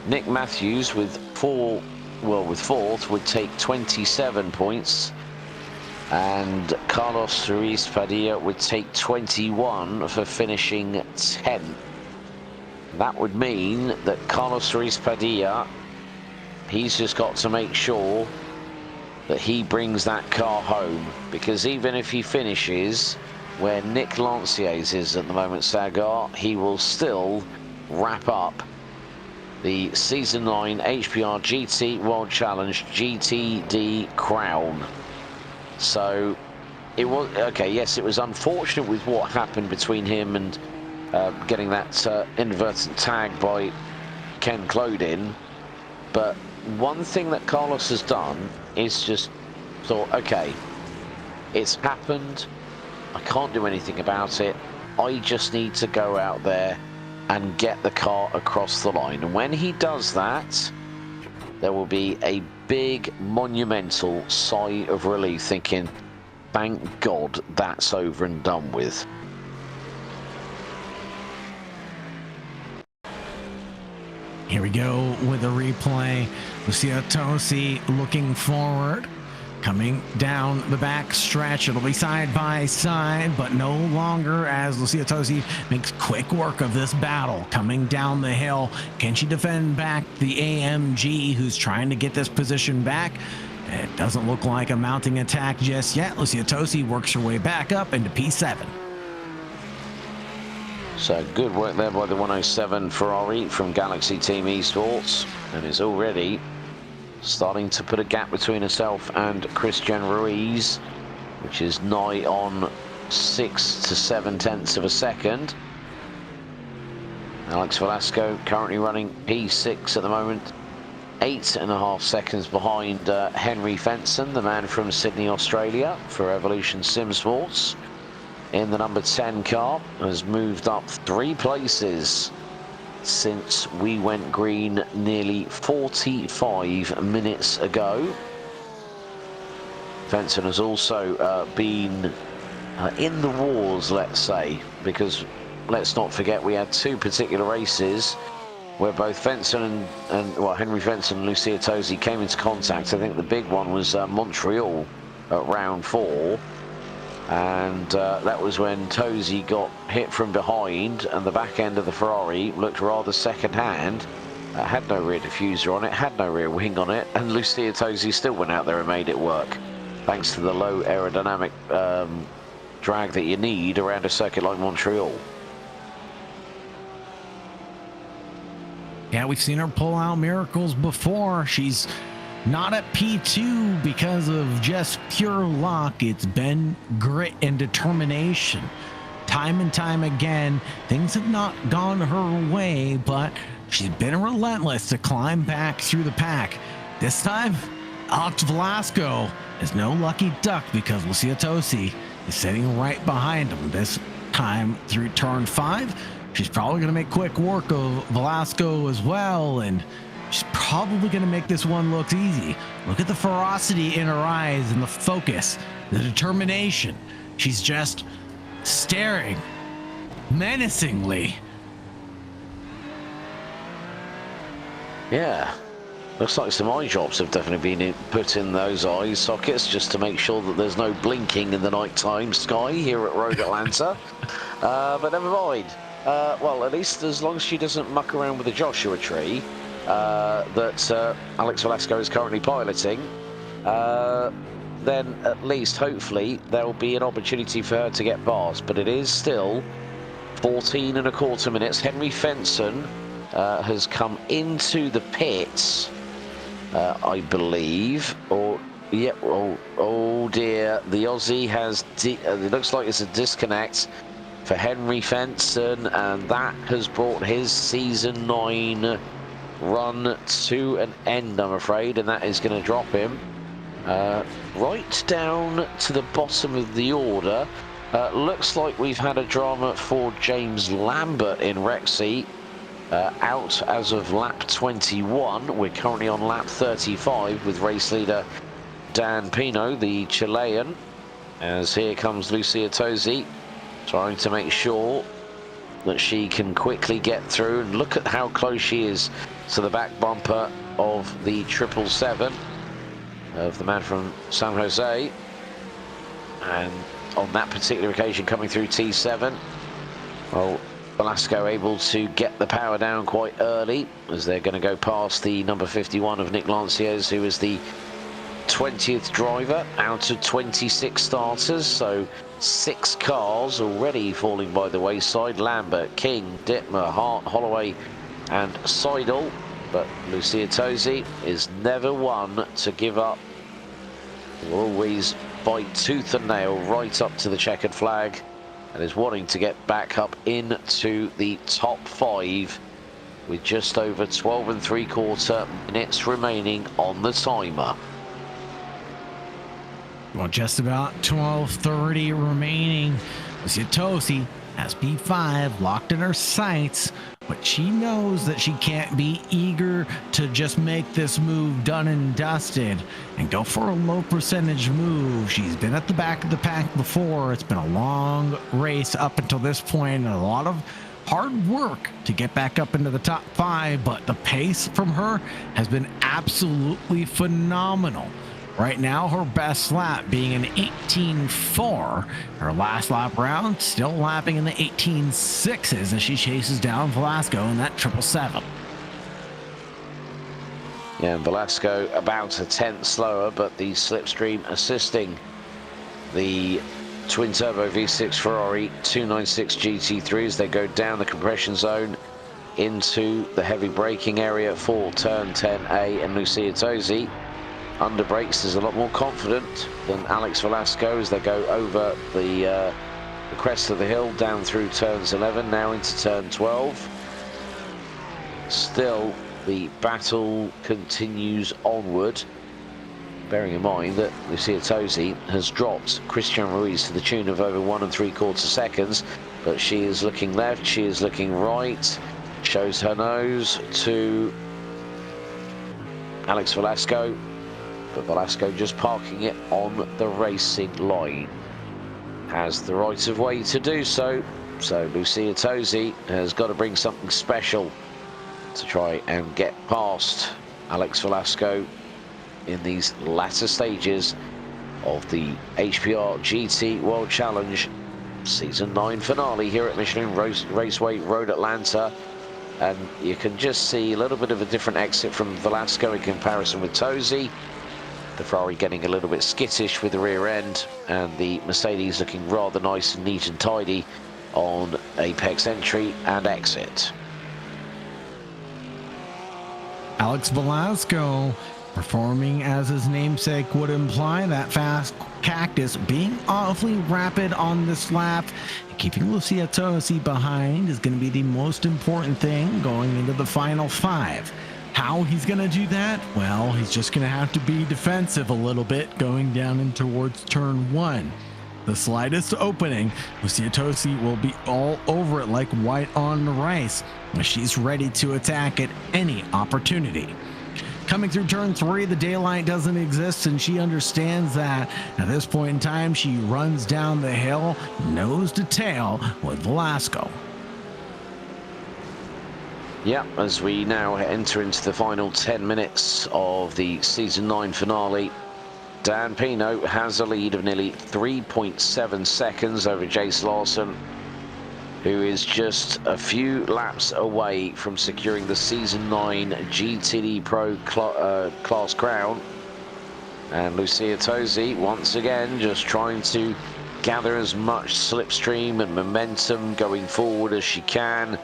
Nick Matthews with 4th would take 27 points, and Carlos Ruiz Padilla would take 21 for finishing 10th. That would mean that Carlos Ruiz Padilla, he's just got to make sure that he brings that car home, because even if he finishes where Nick Lanciers is at the moment, Sagar, he will still wrap up the Season 9 HPR GT World Challenge GTD crown. So it was okay. Yes, it was unfortunate with what happened between him and getting that inadvertent tag by Ken Clodin. But one thing that Carlos has done is just thought, okay, it's happened. I can't do anything about it. I just need to go out there and get the car across the line. And when he does that, there will be a big monumental sigh of relief, thinking, thank God that's over and done with. Here we go with a replay. Lucia Tosi looking forward. coming down the back stretch. It'll be side by side, but no longer, as Lucia Tosi makes quick work of this battle coming down the hill. Can she defend back the AMG, who's trying to get this position back? It doesn't look like a mounting attack just yet. Lucia Tosi works her way back up into P7. So good work there by the 107 Ferrari from Galaxy Team Esports, and is already starting to put a gap between herself and Christian Ruiz, which is nigh on 6 to 7 tenths of a second. Alex Velasco currently running P6 at the moment, 8.5 seconds behind Henry Fenson, the man from Sydney, Australia, for Evolution Sim Sports. In the number 10 car, has moved up 3 places since we went green nearly 45 minutes ago. Fenson has also been in the wars, let's say, because let's not forget we had 2 particular races where both Fenson and well, Henry Fenson and Lucia Tosi came into contact. I think the big one was Montreal at round 4. And that was when Tosi got hit from behind, and the back end of the Ferrari looked rather second-hand. Had no rear diffuser on it, had no rear wing on it, and Lucia Tosi still went out there and made it work, thanks to the low aerodynamic drag that you need around a circuit like Montreal. Yeah, we've seen her pull out miracles before. She's not at P2 because of just pure luck. It's been grit and determination. Time and time again, things have not gone her way, but she's been relentless to climb back through the pack. This time, Alex Velasco is no lucky duck because Lucia Tosi is sitting right behind him. This time through turn 5, she's probably going to make quick work of Velasco as well, and she's probably going to make this one look easy. Look at the ferocity in her eyes and the focus, the determination. She's just staring menacingly. Yeah, looks like some eye drops have definitely been put in those eye sockets just to make sure that there's no blinking in the nighttime sky here at Road Atlanta. But never mind. Well, at least as long as she doesn't muck around with the Joshua tree that Alex Velasco is currently piloting, then at least hopefully there will be an opportunity for her to get past. But it is still 14.25 minutes. Henry Fenson has come into the pits, I believe, or yeah, oh dear, the Aussie has it looks like it's a disconnect for Henry Fenson, and that has brought his season 9 run to an end, I'm afraid, and that is going to drop him right down to the bottom of the order. Looks like we've had a drama for James Lambert in Rexy, out as of lap 21. We're currently on lap 35 with race leader Dan Pino, the Chilean, as here comes Lucia Tosi trying to make sure that she can quickly get through. And look at how close she is to the back bumper of the 777 of the man from San Jose, and on that particular occasion coming through T7. Well, Velasco able to get the power down quite early, as they're going to go past the number 51 of Nick Lanciers, who is the 20th driver out of 26 starters. So 6 cars already falling by the wayside: Lambert, King, Dittmer, Hart, Holloway and Seidel. But Lucia Tosi is never one to give up. Will always fight tooth and nail right up to the checkered flag, and is wanting to get back up into the top 5 with just over 12.75 minutes remaining on the timer. Well, just about 12:30 remaining. Lucia Tosi has P5 locked in her sights, but she knows that she can't be eager to just make this move done and dusted and go for a low percentage move. She's been at the back of the pack before. It's been a long race up until this point, and a lot of hard work to get back up into the top 5, but the pace from her has been absolutely phenomenal. Right now, her best lap being an 18.4. Her last lap round still lapping in the 18.6s as she chases down Velasco in that 777. Yeah, and Velasco about a tenth slower, but the slipstream assisting the twin-turbo V6 Ferrari 296 GT3 as they go down the compression zone into the heavy braking area for turn 10A, and Lucia Tosi under brakes is a lot more confident than Alex Velasco as they go over the crest of the hill down through turns 11, now into turn 12. Still, the battle continues onward, bearing in mind that Lucia Tosi has dropped Christian Ruiz to the tune of over 1 3/4 seconds, but she is looking left, she is looking right, shows her nose to Alex Velasco, but Velasco just parking it on the racing line. Has the right of way to do so, so Lucia Tosi has got to bring something special to try and get past Alex Velasco in these latter stages of the HPR GT World Challenge Season 9 finale here at Michelin Raceway Road Atlanta. And you can just see a little bit of a different exit from Velasco in comparison with Tosi. The Ferrari getting a little bit skittish with the rear end, and the Mercedes looking rather nice and neat and tidy on apex entry and exit. Alex Velasco performing as his namesake would imply, that fast cactus, being awfully rapid on this lap. Keeping Lucia Tosi behind is going to be the most important thing going into the final 5. How he's going to do that? Well, he's just going to have to be defensive a little bit going down in towards turn 1. The slightest opening, Lucia Tosi will be all over it like white on rice. She's ready to attack at any opportunity. Coming through turn 3, the daylight doesn't exist, and she understands that. At this point in time, she runs down the hill, nose to tail with Velasco. Yeah, as we now enter into the final 10 minutes of the Season 9 finale, Dan Pino has a lead of nearly 3.7 seconds over Jace Lawson, who is just a few laps away from securing the Season 9 GTD Pro class crown. And Lucia Tosi, once again, just trying to gather as much slipstream and momentum going forward as she can,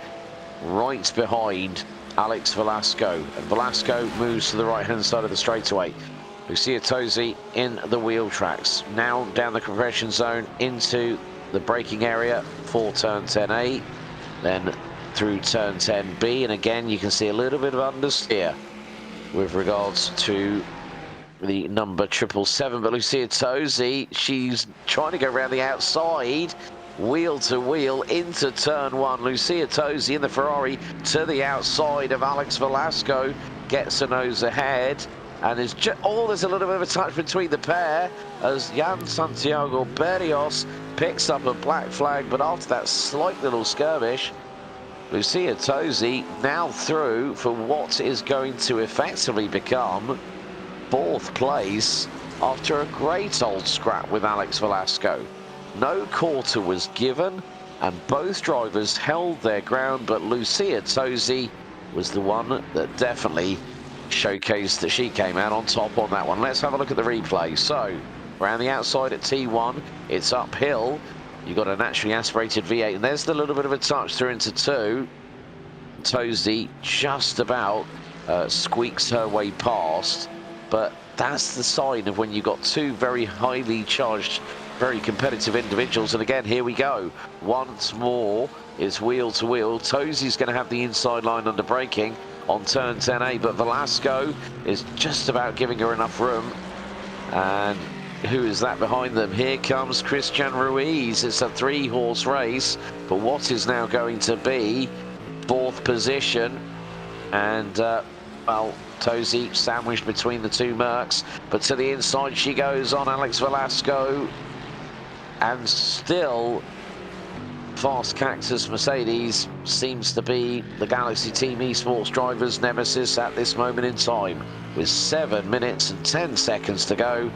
right behind Alex Velasco. And Velasco moves to the right-hand side of the straightaway. Lucia Tosi in the wheel tracks, now down the compression zone into the braking area for turn 10A, then through turn 10B, and again you can see a little bit of understeer with regards to the number 777, but Lucia Tosi, she's trying to go around the outside, wheel to wheel into turn 1. Lucia Tosi in the Ferrari to the outside of Alex Velasco, gets a nose ahead, and there's a little bit of a touch between the pair as Jan Santiago Berrios picks up a black flag, but after that slight little skirmish, Lucia Tosi now through for what is going to effectively become 4th place after a great old scrap with Alex Velasco. No quarter was given, and both drivers held their ground, but Lucia Tosi was the one that definitely showcased that she came out on top on that one. Let's have a look at the replay. So, around the outside at T1, it's uphill. You've got a naturally aspirated V8, and there's the little bit of a touch through into 2. Tosi just about squeaks her way past, but that's the sign of when you've got 2 very highly charged, very competitive individuals. And again, here we go. Once more, it's wheel to wheel. Tosi's going to have the inside line under braking on turn 10A, but Velasco is just about giving her enough room. And who is that behind them? Here comes Christian Ruiz. It's a 3-horse race, but what is now going to be 4th position. And, well, Tosi sandwiched between the 2 Mercs, but to the inside she goes on Alex Velasco, and still Fast Cactus Mercedes seems to be the Galaxy Team Esports driver's nemesis at this moment in time. With 7 minutes and 10 seconds to go,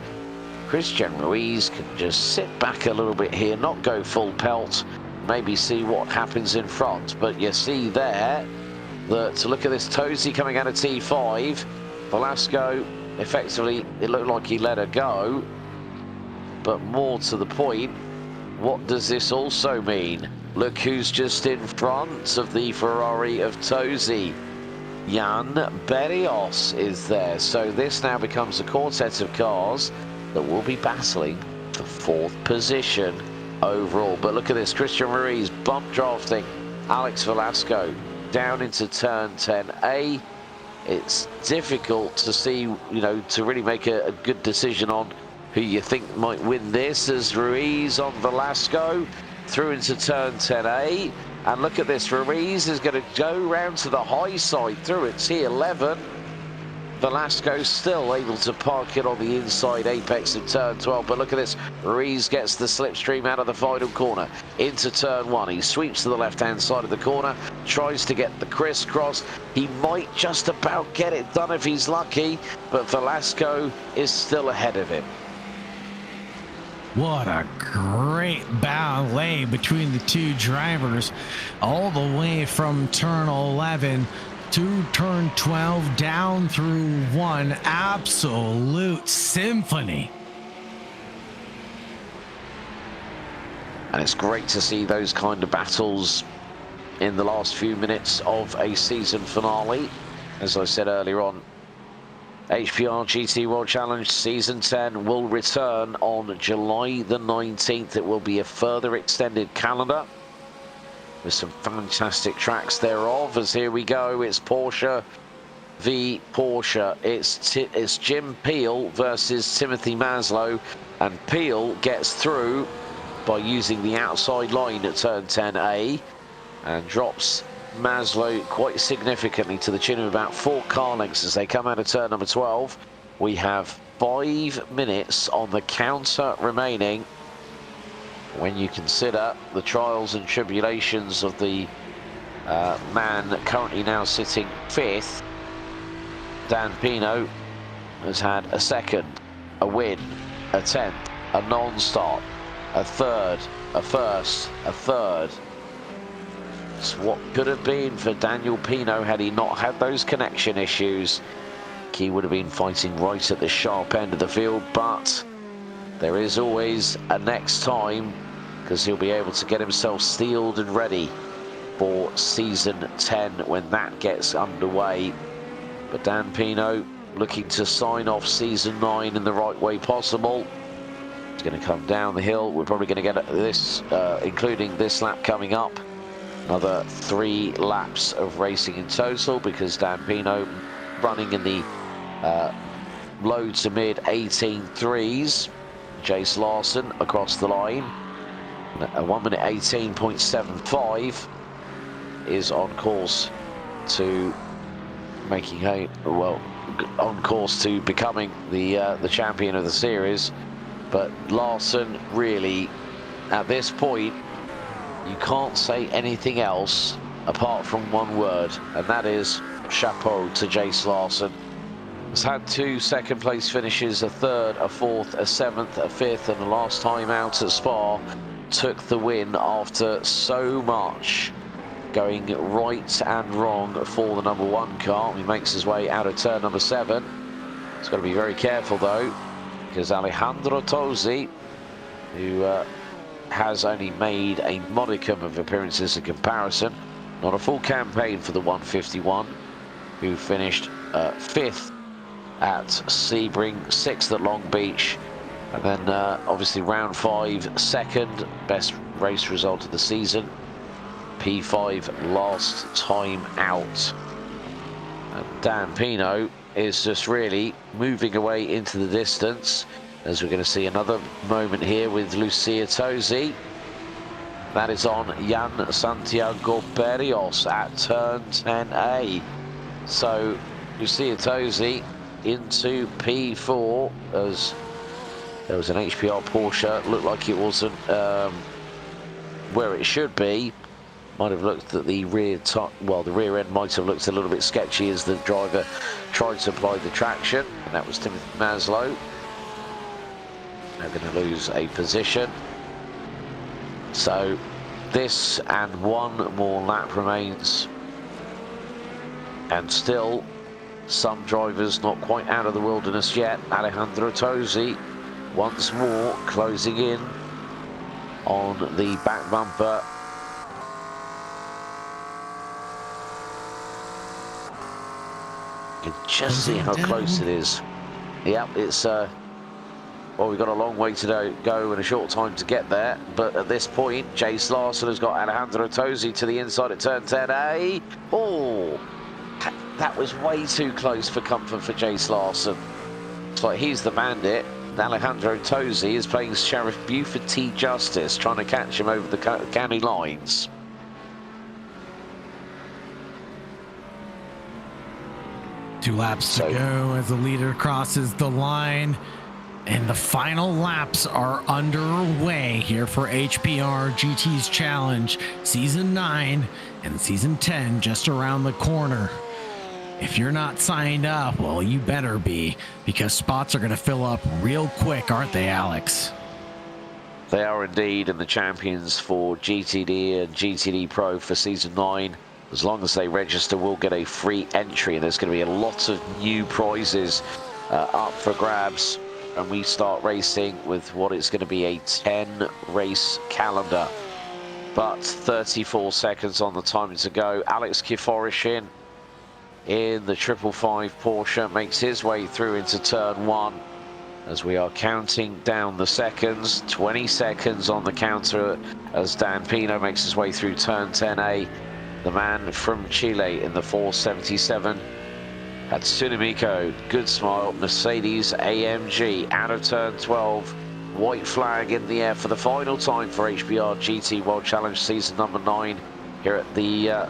Christian Ruiz can just sit back a little bit here, not go full pelt, maybe see what happens in front. But you see there that, look at this, Tosi coming out of T5. Velasco, effectively, it looked like he let her go. But more to the point, what does this also mean? Look who's just in front of the Ferrari of Tosi. Jan Berrios is there. So this now becomes a quartet of cars that will be battling for 4th position overall. But look at this, Christian Ruiz bump drafting Alex Velasco down into turn 10A. It's difficult to see, you know, to really make a good decision on who you think might win this, as Ruiz on Velasco through into turn 10A. And look at this, Ruiz is going to go round to the high side through at T11. Velasco still able to park it on the inside apex of turn 12. But look at this, Ruiz gets the slipstream out of the final corner into turn 1. He sweeps to the left-hand side of the corner, tries to get the crisscross. He might just about get it done if he's lucky, but Velasco is still ahead of him. What a great ballet between the two drivers, all the way from turn 11 to turn 12, down through 1. Absolute symphony. And it's great to see those kind of battles in the last few minutes of a season finale. As I said earlier on, HPR GT World Challenge Season 10 will return on July the 19th. It will be a further extended calendar with some fantastic tracks thereof. As here we go, it's Porsche v Porsche. It's Jim Peel versus Timothy Maslow, and Peel gets through by using the outside line at turn 10A and drops Maslow quite significantly to the tune of about 4 car lengths as they come out of turn number 12. We have 5 minutes on the counter remaining. When you consider the trials and tribulations of the man currently now sitting 5th, Dan Pino has had a 2nd, a win, a 10th, a non-stop, a 3rd, a 1st, a 3rd. It's what could have been for Daniel Pino had he not had those connection issues. He would have been fighting right at the sharp end of the field, but there is always a next time, because he'll be able to get himself steeled and ready for Season 10 when that gets underway. But Dan Pino looking to sign off Season 9 in the right way possible. It's going to come down the hill. We're probably going to get this, including this lap coming up, another 3 laps of racing in total, because Dan Pino running in the low to mid 18.3s. Jace Larson across the line. A 1 minute 18.75 is on course to making on course to becoming the champion of the series. But Larson really, at this point, you can't say anything else apart from one word, and that is chapeau to Jace Larson. Has had 2 second place finishes, a 3rd, a 4th, a 7th, a 5th, and the last time out at Spa took the win after so much going right and wrong for the number 1 car. He makes his way out of turn number 7. He's got to be very careful though, because Alejandro Tosi, who has only made a modicum of appearances in comparison, not a full campaign for the 151, who finished 5th at Sebring, 6th at Long Beach, and then obviously round 5, 2nd, best race result of the season, P5 last time out. And Dan Pino is just really moving away into the distance, as we're going to see another moment here with Lucia Tosi. That is on Jan Santiago Berrios at turn 10A. So Lucia Tosi into P4, as there was an HPR Porsche, looked like it wasn't where it should be. Might have looked at the rear top, well, the rear end might have looked a little bit sketchy as the driver tried to apply the traction, and that was Timothy Maslow. Now going to lose a position. So this and one more lap remains, and still some drivers not quite out of the wilderness yet. Alejandro Tosi once more closing in on the back bumper. You can just see how close it is. Yep, it's well, we've got a long way to go and a short time to get there, but at this point Jace Larson has got Alejandro Tosi to the inside at turn 10A. Oh, that was way too close for comfort for Jace Larson. It's like he's the bandit. Alejandro Tosi is playing Sheriff Buford T. Justice, trying to catch him over the county lines. Two laps to go as the leader crosses the line. And the final laps are underway here for HPR GT's Challenge Season 9 and Season 10 just around the corner. If you're not signed up, well, you better be, because spots are going to fill up real quick, aren't they, Alex? They are indeed, and the champions for GTD and GTD Pro for Season 9, as long as they register, will get a free entry, and there's going to be a lot of new prizes up for grabs. And we start racing with what is going to be a 10-race calendar. But 34 seconds on the time to go. Alex Kiforishin in the 555 Porsche makes his way through into turn 1. As we are counting down the seconds, 20 seconds on the counter as Dan Pino makes his way through turn 10A. The man from Chile in the 477. Hatsune Miku, good smile, Mercedes AMG out of turn 12. White flag in the air for the final time for HBR GT World Challenge Season number 9 here at the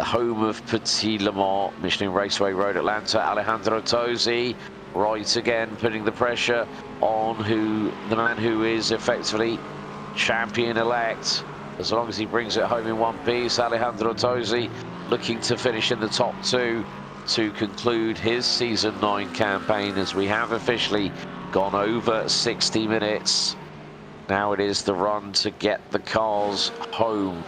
home of Petit Le Mans, Michelin Raceway Road, Atlanta. Alejandro Tosi, right again, putting the pressure on the man who is effectively champion-elect. As long as he brings it home in one piece, Alejandro Tosi looking to finish in the top 2 to conclude his Season 9 campaign, as we have officially gone over 60 minutes. Now it is the run to get the cars home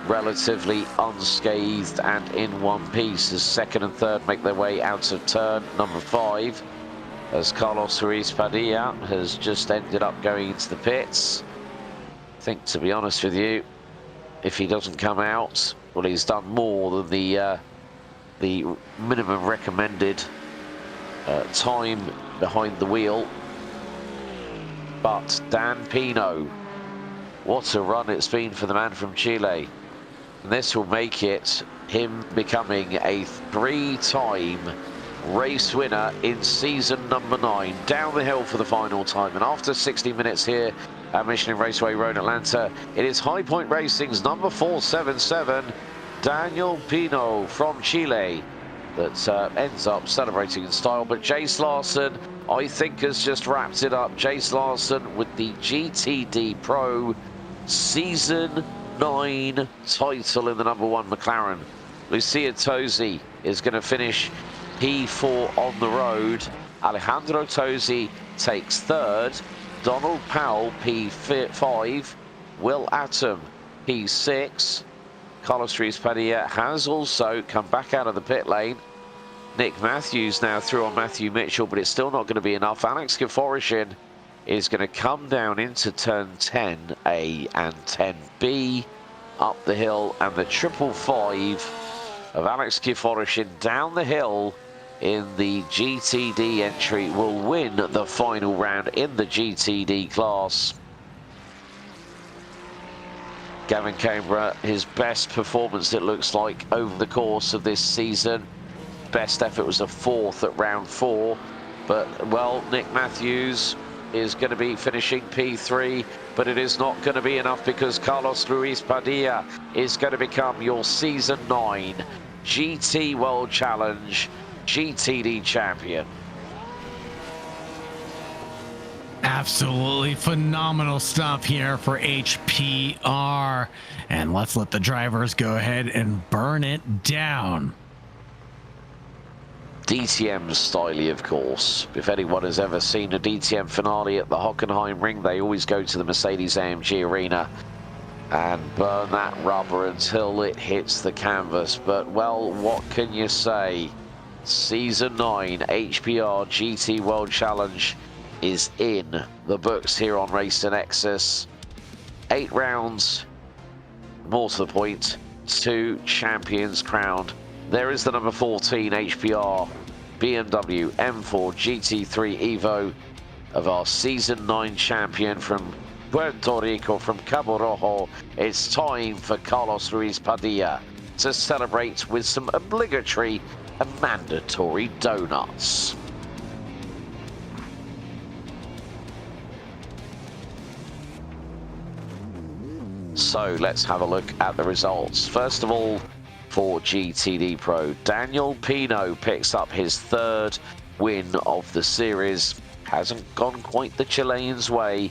relatively unscathed and in one piece, as second and third make their way out of turn number 5, as Carlos Ruiz Padilla has just ended up going into the pits. I think, to be honest with you, if he doesn't come out, well, he's done more than the minimum recommended time behind the wheel. But Dan Pino, what a run it's been for the man from Chile. And this will make it him becoming a 3-time race winner in Season number 9. Down the hill for the final time. And after 60 minutes here at Michelin Raceway Road, Atlanta, it is High Point Racing's number 477, Daniel Pino from Chile, that ends up celebrating in style. But Jace Larson, I think, has just wrapped it up. Jace Larson with the GTD Pro Season 9 title in the number 1 McLaren. Lucia Tosi is going to finish P4 on the road. Alejandro Tosi takes 3rd. Donald Powell P5. Will Atom P6. Carlos Ruiz Padilla has also come back out of the pit lane. Nick Matthews now through on Matthew Mitchell, but it's still not going to be enough. Alex Kiforishin is going to come down into turn 10A and 10B up the hill, and the 555 of Alex Kiforishin down the hill in the GTD entry will win the final round in the GTD class. Gavin Cambra, his best performance, it looks like, over the course of this season. Best effort was a 4th at round 4. But, well, Nick Matthews is going to be finishing P3, but it is not going to be enough, because Carlos Ruiz Padilla is going to become your Season 9 GT World Challenge GTD champion. Absolutely phenomenal stuff here for HPR. And let's let the drivers go ahead and burn it down. DTM styly, of course. If anyone has ever seen a DTM finale at the Hockenheim Ring, they always go to the Mercedes-AMG Arena and burn that rubber until it hits the canvas. But, well, what can you say? Season 9 HPR GT World Challenge is in the books here on Racer Nexus. 8 rounds, more to the point, 2 champions crowned. There is the number 14 HPR BMW M4 GT3 Evo of our Season 9 champion from Puerto Rico, from Cabo Rojo. It's time for Carlos Ruiz Padilla to celebrate with some obligatory and mandatory donuts. So let's have a look at the results. First of all, for GTD Pro, Daniel Pino picks up his 3rd win of the series. Hasn't gone quite the Chilean's way,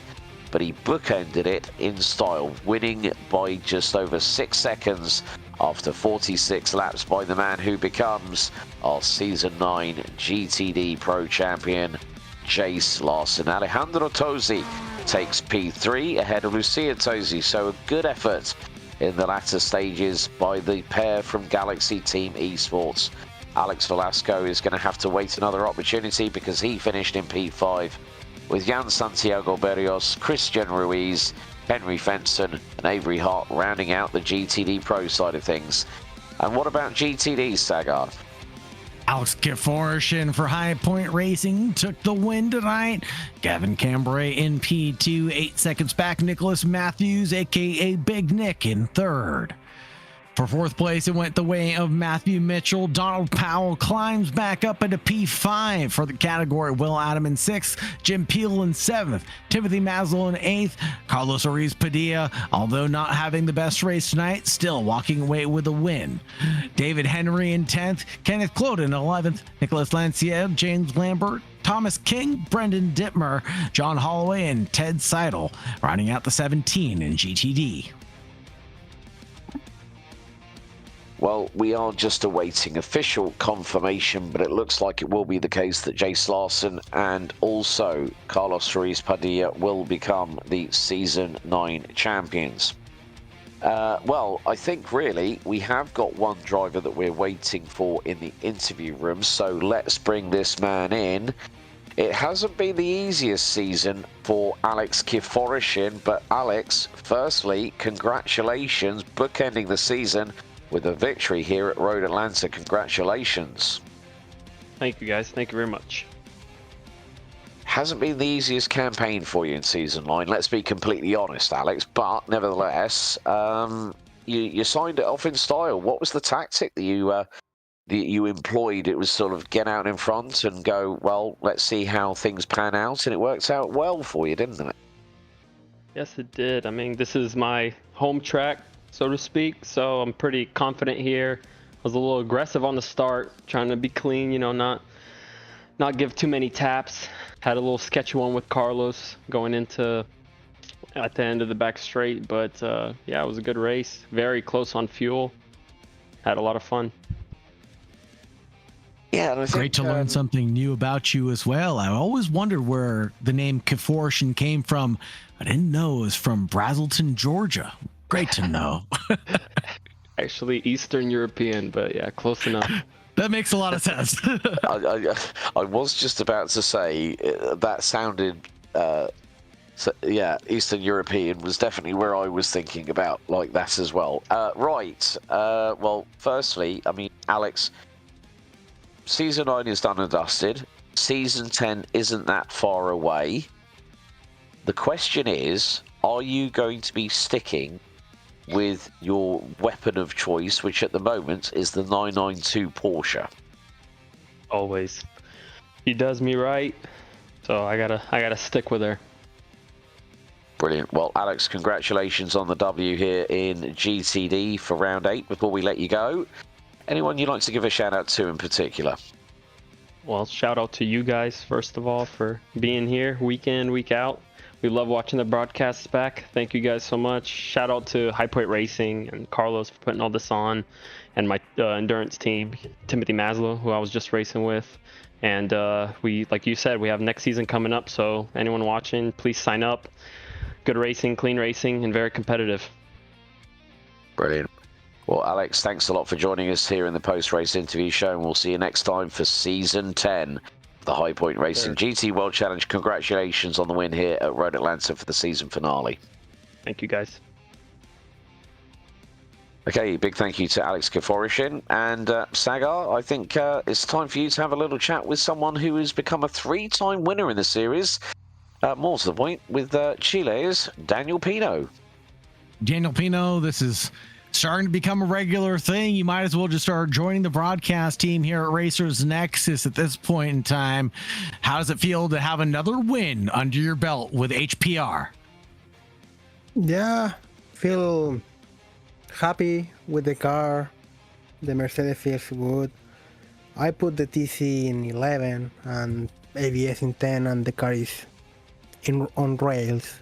but he bookended it in style, winning by just over 6 seconds after 46 laps by the man who becomes our Season 9 GTD Pro champion, Jace Larson. Alejandro Tosi takes P3 ahead of Lucia Tosi, so a good effort in the latter stages by the pair from Galaxy Team Esports. Alex Velasco is going to have to wait another opportunity because he finished in P5, with Jan Santiago Berrios, Christian Ruiz, Henry Fenton and Avery Hart rounding out the GTD Pro side of things. And what about GTD, Sagar? Alex Kiforshin for High Point Racing took the win tonight. Gavin Cambrai in P2, 8 seconds back. Nicholas Matthews, aka Big Nick, in 3rd. For 4th place, it went the way of Matthew Mitchell. Donald Powell climbs back up into P5 for the category. Will Adam in 6th, Jim Peel in 7th, Timothy Maslow in 8th, Carlos Ruiz Padilla, although not having the best race tonight, still walking away with a win. David Henry in 10th, Kenneth Cloden in 11th, Nicholas Lancier, James Lambert, Thomas King, Brendan Dittmer, John Holloway, and Ted Seidel, rounding out the 17 in GTD. Well, we are just awaiting official confirmation, but it looks like it will be the case that Jace Larson and also Carlos Ruiz Padilla will become the Season 9 champions. Well, I think really we have got one driver that we're waiting for in the interview room, so let's bring this man in. It hasn't been the easiest season for Alex Kiforshin, but Alex, firstly, congratulations, bookending the season with a victory here at Road Atlanta. Congratulations. Thank you, guys. Thank you very much. Hasn't been the easiest campaign for you in Season 9, let's be completely honest, Alex, but nevertheless, you signed it off in style. What was the tactic that you employed? It was sort of get out in front and go, well, let's see how things pan out, and it worked out well for you, didn't it? Yes, it did. I mean, this is my home track, so to speak, so I'm pretty confident here. I was a little aggressive on the start, trying to be clean, you know, not give too many taps. Had a little sketchy one with Carlos going into at the end of the back straight, but yeah, it was a good race. Very close on fuel. Had a lot of fun. Yeah, and I think, great to learn something new about you as well. I always wondered where the name Kiforshin came from. I didn't know it was from Brazelton, Georgia. Great to know. Actually, Eastern European, but yeah, close enough. That makes a lot of sense. I was just about to say that sounded, so, yeah, Eastern European was definitely where I was thinking about, like that as well. Right. Well, firstly, I mean, Alex, Season 9 is done and dusted. Season 10 isn't that far away. The question is, are you going to be sticking with your weapon of choice, which at the moment is the 992 Porsche? Always. She does me right, so I gotta stick with her. Brilliant. Well, Alex, congratulations on the W here in GTD for round 8. Before we let you go, anyone you'd like to give a shout out to in particular? Well, shout out to you guys, first of all, for being here week in, week out. We love watching the broadcasts back. Thank you guys so much. Shout out to High Point Racing and Carlos for putting all this on, and my endurance team, Timothy Maslow, who I was just racing with. And we, like you said, we have next season coming up, so anyone watching, please sign up. Good racing, clean racing, and very competitive. Brilliant. Well, Alex, thanks a lot for joining us here in the post-race interview show, and we'll see you next time for Season 10 of the High Point Racing GT World Challenge. Congratulations on the win here at Road Atlanta for the season finale. Thank you, guys. Okay, big thank you to Alex Kaforishin. And Sagar, I think it's time for you to have a little chat with someone who has become a 3-time winner in the series. More to the point, with Chile's Daniel Pino. Daniel Pino, this is starting to become a regular thing. You might as well just start joining the broadcast team here at Racers Nexus at this point in time. How does it feel to have another win under your belt with HPR? Yeah, feel happy with the car. The Mercedes feels good. I put the TC in 11 and ABS in 10, and the car is on rails.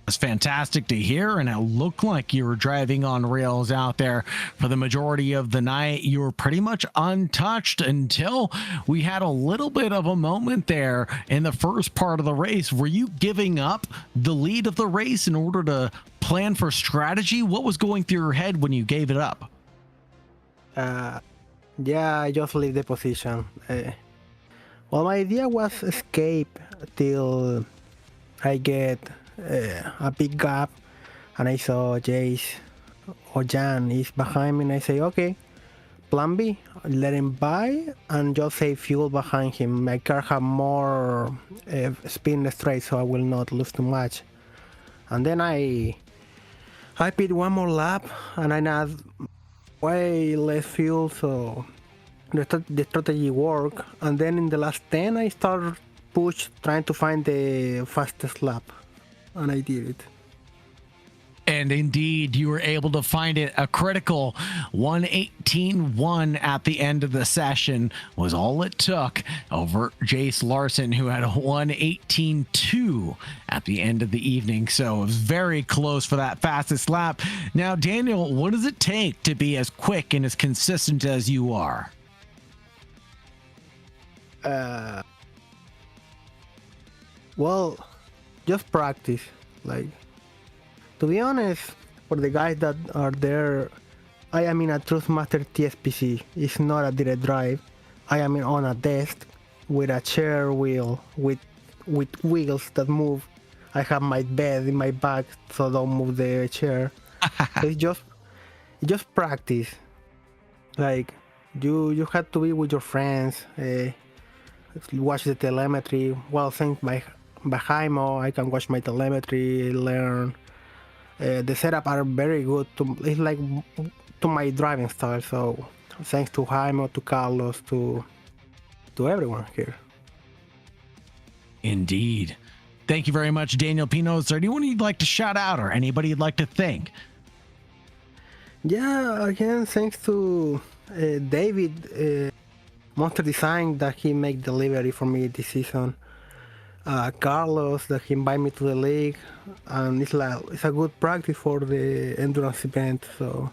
It's fantastic to hear, and it looked like you were driving on rails out there for the majority of the night. You were pretty much untouched until we had a little bit of a moment there in the first part of the race. Were you giving up the lead of the race in order to plan for strategy? What was going through your head when you gave it up? Yeah, I just leave the position. Well, my idea was escape till I get a big gap, and I saw Jace or Jan is behind me, and I say, okay, plan B, let him by and just save fuel behind him. My car have more spin straight, so I will not lose too much. And then I pit one more lap, and I had way less fuel, so the strategy worked. And then in the last 10, I started trying to find the fastest lap. And I did it. And indeed, you were able to find it. A critical 1:18.1 at the end of the session was all it took over Jace Larson, who had a 1:18.2 at the end of the evening. So it was very close for that fastest lap. Now, Daniel, what does it take to be as quick and as consistent as you are? Well, just practice. Like, to be honest, for the guys that are there, I am in a Truthmaster TSPC. It's not a direct drive. I am on a desk with a chair wheel with wheels that move. I have my bed in my back, so don't move the chair. So it's just practice. Like, you have to be with your friends. Watch the telemetry. Well, thanks by Jaimo, I can watch my telemetry, learn. The setup are very good. It's like to my driving style. So thanks to Jaimo, to Carlos, to everyone here. Indeed. Thank you very much, Daniel Pino. Is there anyone you'd like to shout out or anybody you'd like to thank? Yeah, again, thanks to David, Monster Design, that he make delivery for me this season. Carlos, that he invited me to the league, and it's a good practice for the endurance event. So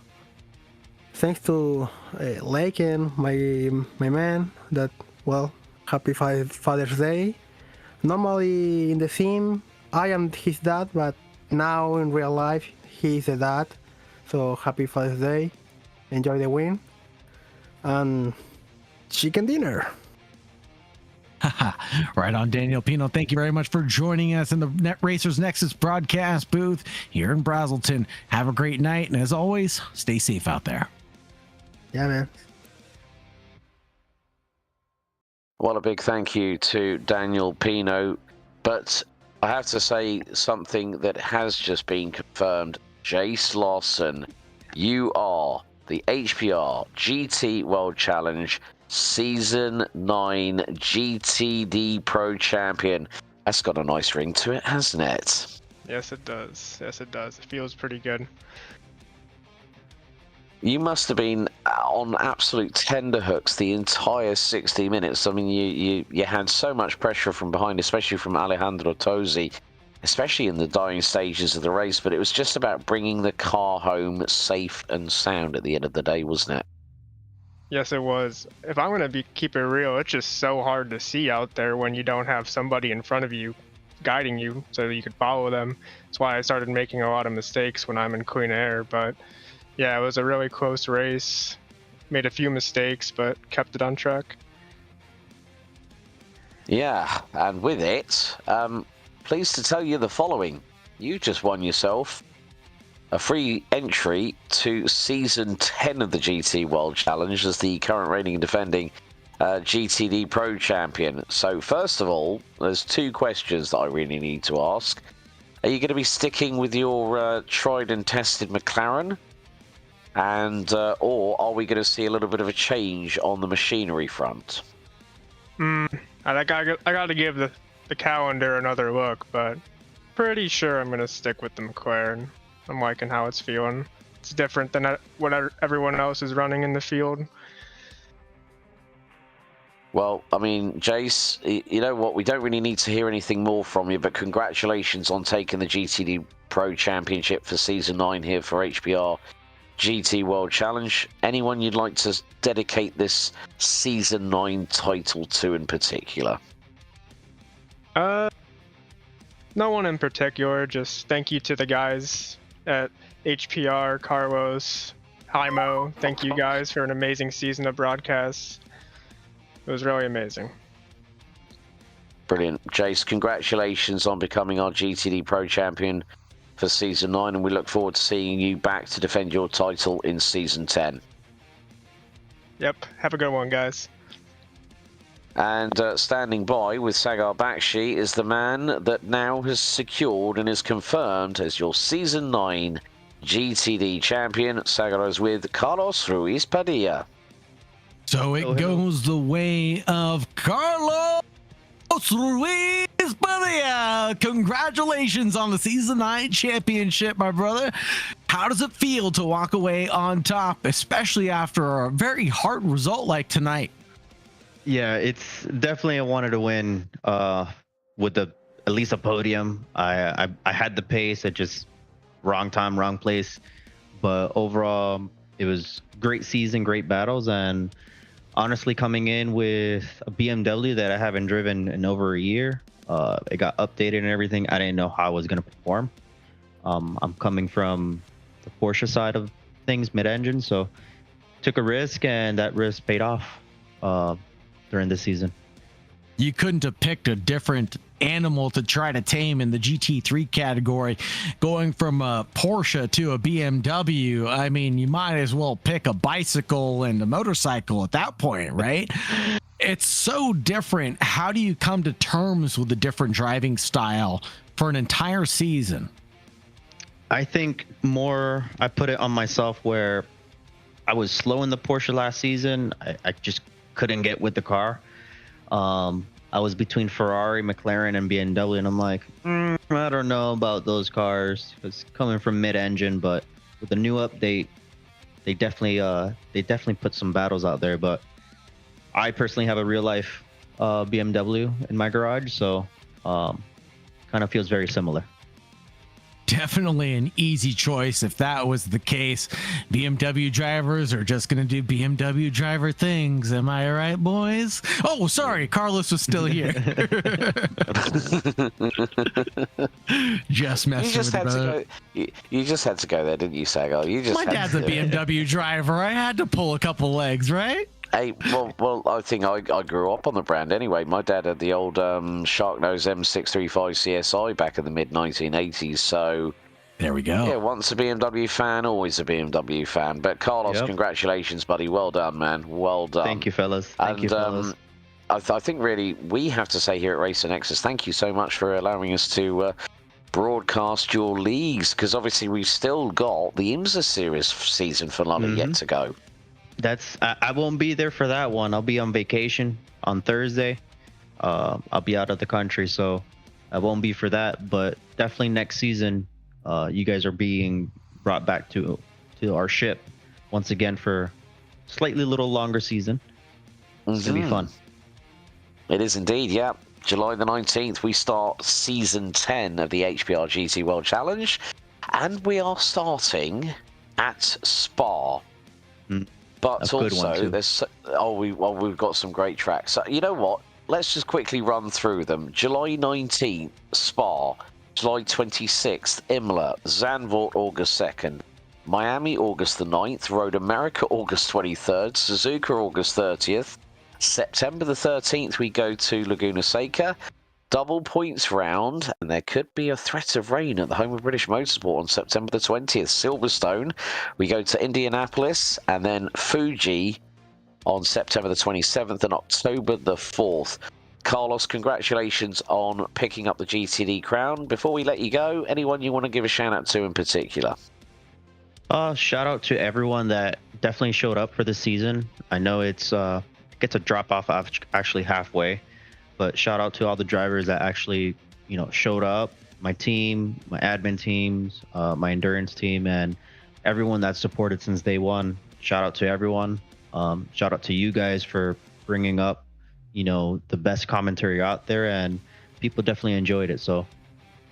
thanks to Laken, my man, that, well, happy Father's Day. Normally in the sim, I am his dad, but now in real life, he's a dad. So happy Father's Day. Enjoy the win. And chicken dinner. Right on, Daniel Pino. Thank you very much for joining us in the Racers Nexus broadcast booth here in Brazelton. Have a great night, and as always, stay safe out there. Yeah, man. Well, a big thank you to Daniel Pino. But I have to say something that has just been confirmed. Jace Lawson, you are the HPR GT World Challenge Season 9 GTD Pro Champion. That's got a nice ring to it, hasn't it? Yes, it does. Yes, it does. It feels pretty good. You must have been on absolute tenterhooks the entire 60 minutes. I mean, you had so much pressure from behind, especially from Alejandro Tosi, especially in the dying stages of the race. But it was just about bringing the car home safe and sound at the end of the day, wasn't it? Yes, it was. If I'm gonna keep it real, it's just so hard to see out there when you don't have somebody in front of you guiding you so that you could follow them. That's why I started making a lot of mistakes when I'm in clean air. But yeah, it was a really close race. Made a few mistakes, but kept it on track. Yeah, and with it, pleased to tell you the following. You just won yourself a free entry to Season 10 of the GT World Challenge as the current reigning and defending GTD Pro Champion. So first of all, there's two questions that I really need to ask. Are you going to be sticking with your tried and tested McLaren? And or are we going to see a little bit of a change on the machinery front? I gotta give the calendar another look, but pretty sure I'm gonna stick with the McLaren. I'm liking how it's feeling. It's different than what everyone else is running in the field. Well, I mean, Jace, you know what? We don't really need to hear anything more from you, but congratulations on taking the GTD Pro Championship for Season 9 here for HBR GT World Challenge. Anyone you'd like to dedicate this Season 9 title to in particular? No one in particular. Just thank you to the guys at HPR, Carlos, Jaimo. Thank you guys for an amazing season of broadcasts. It was really amazing. Brilliant. Jace, congratulations on becoming our GTD Pro Champion for Season 9, and we look forward to seeing you back to defend your title in Season 10. Yep, have a good one, guys. And standing by with Sagar Bakshi is the man that now has secured and is confirmed as your Season 9 GTD champion. Sagar is with Carlos Ruiz Padilla. So it goes the way of Carlos Ruiz Padilla. Congratulations on the Season 9 championship, my brother. How does it feel to walk away on top, especially after a very hard result like tonight? Yeah, it's definitely I wanted to win with at least a podium. I had the pace, at just wrong time, wrong place. But overall, it was great season, great battles, and honestly, coming in with a BMW that I haven't driven in over a year, it got updated and everything. I didn't know how I was going to perform. I'm coming from the Porsche side of things, mid-engine, so took a risk, and that risk paid off during the season. You couldn't have picked a different animal to try to tame in the GT3 category, going from a Porsche to a BMW. I mean, you might as well pick a bicycle and a motorcycle at that point, right? It's so different. How do you come to terms with a different driving style for an entire season? I think more I put it on myself, where I was slow in the Porsche last season. I just couldn't get with the car. I was between Ferrari, McLaren, and BMW, and I'm like, I don't know about those cars. It's coming from mid-engine, but with the new update, they definitely put some battles out there. But I personally have a real-life BMW in my garage, so kind of feels very similar. Definitely an easy choice if that was the case. BMW drivers are just going to do BMW driver things. Am I right, boys? Oh, sorry. Carlos was still here. Just messing with you, brother. You just had to go there, didn't you, Sagar? My dad's a BMW driver. I had to pull a couple legs, right? Hey, well, I think I grew up on the brand anyway. My dad had the old Sharknose M635 CSI back in the mid-1980s, so... There we go. Yeah, once a BMW fan, always a BMW fan. But Carlos, congratulations, buddy. Well done, man. Well done. Thank you, fellas. Thank you, fellas. I think really we have to say here at Racer Nexus, thank you so much for allowing us to broadcast your leagues, because obviously we've still got the IMSA Series season finale yet to go. I won't be there for that one. I'll be on vacation on Thursday. I'll be out of the country, so I won't be for that. But definitely next season, you guys are being brought back to our ship once again for slightly little longer season. It's gonna be fun. It is indeed, yeah. July the 19th, we start season 10 of the HBR GT World Challenge, and we are starting at Spa. But also, we've got some great tracks. So, you know what? Let's just quickly run through them. July 19th, Spa. July 26th, Imola. Zandvoort, August 2nd. Miami, August the 9th. Road America, August 23rd. Suzuka, August 30th. September the 13th, we go to Laguna Seca. Double points round, and there could be a threat of rain at the home of British Motorsport on September the 20th. Silverstone, we go to Indianapolis, and then Fuji on September the 27th and October the 4th. Carlos, congratulations on picking up the GTD crown. Before we let you go, anyone you want to give a shout out to in particular? Shout out to everyone that definitely showed up for the season. I know it gets a drop off actually halfway, but shout out to all the drivers that actually, showed up. My team, my admin teams, my endurance team, and everyone that supported since day one. Shout out to everyone. Shout out to you guys for bringing up, the best commentary out there, and people definitely enjoyed it. So,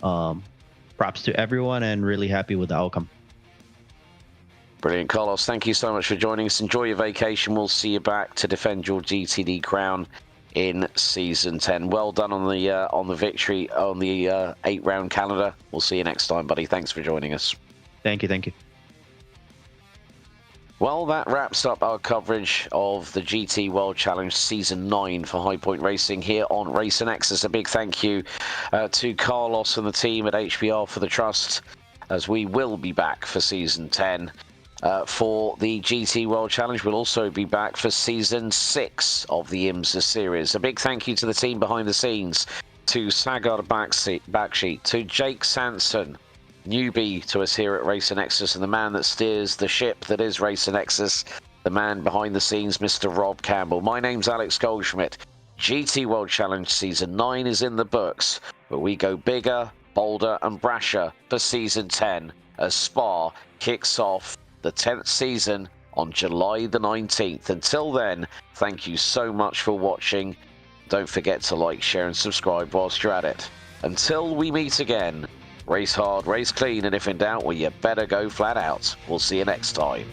props to everyone, and really happy with the outcome. Brilliant, Carlos. Thank you so much for joining us. Enjoy your vacation. We'll see you back to defend your GTD crown in season 10. Well done on the victory on the 8-round calendar. We'll see you next time, buddy. Thanks for joining us. Thank you. Well, that wraps up our coverage of the GT World Challenge Season 9 for High Point Racing here on Racer Nexus. A big thank you to Carlos and the team at HBR for the trust, as we will be back for Season 10. For the GT World Challenge, we'll also be back for Season 6 of the IMSA series. A big thank you to the team behind the scenes, to Sagar Backsheet, to Jake Sanson, newbie to us here at Racer Nexus, and the man that steers the ship that is Racer Nexus, the man behind the scenes, Mr. Rob Campbell. My name's Alex Goldschmidt. GT World Challenge Season 9 is in the books, but we go bigger, bolder, and brasher for Season 10 as Spa kicks off the 10th season on July the 19th. Until then, thank you so much for watching. Don't forget to like, share, and subscribe whilst you're at it. Until we meet again, race hard, race clean, and if in doubt, well, you better go flat out. We'll see you next time.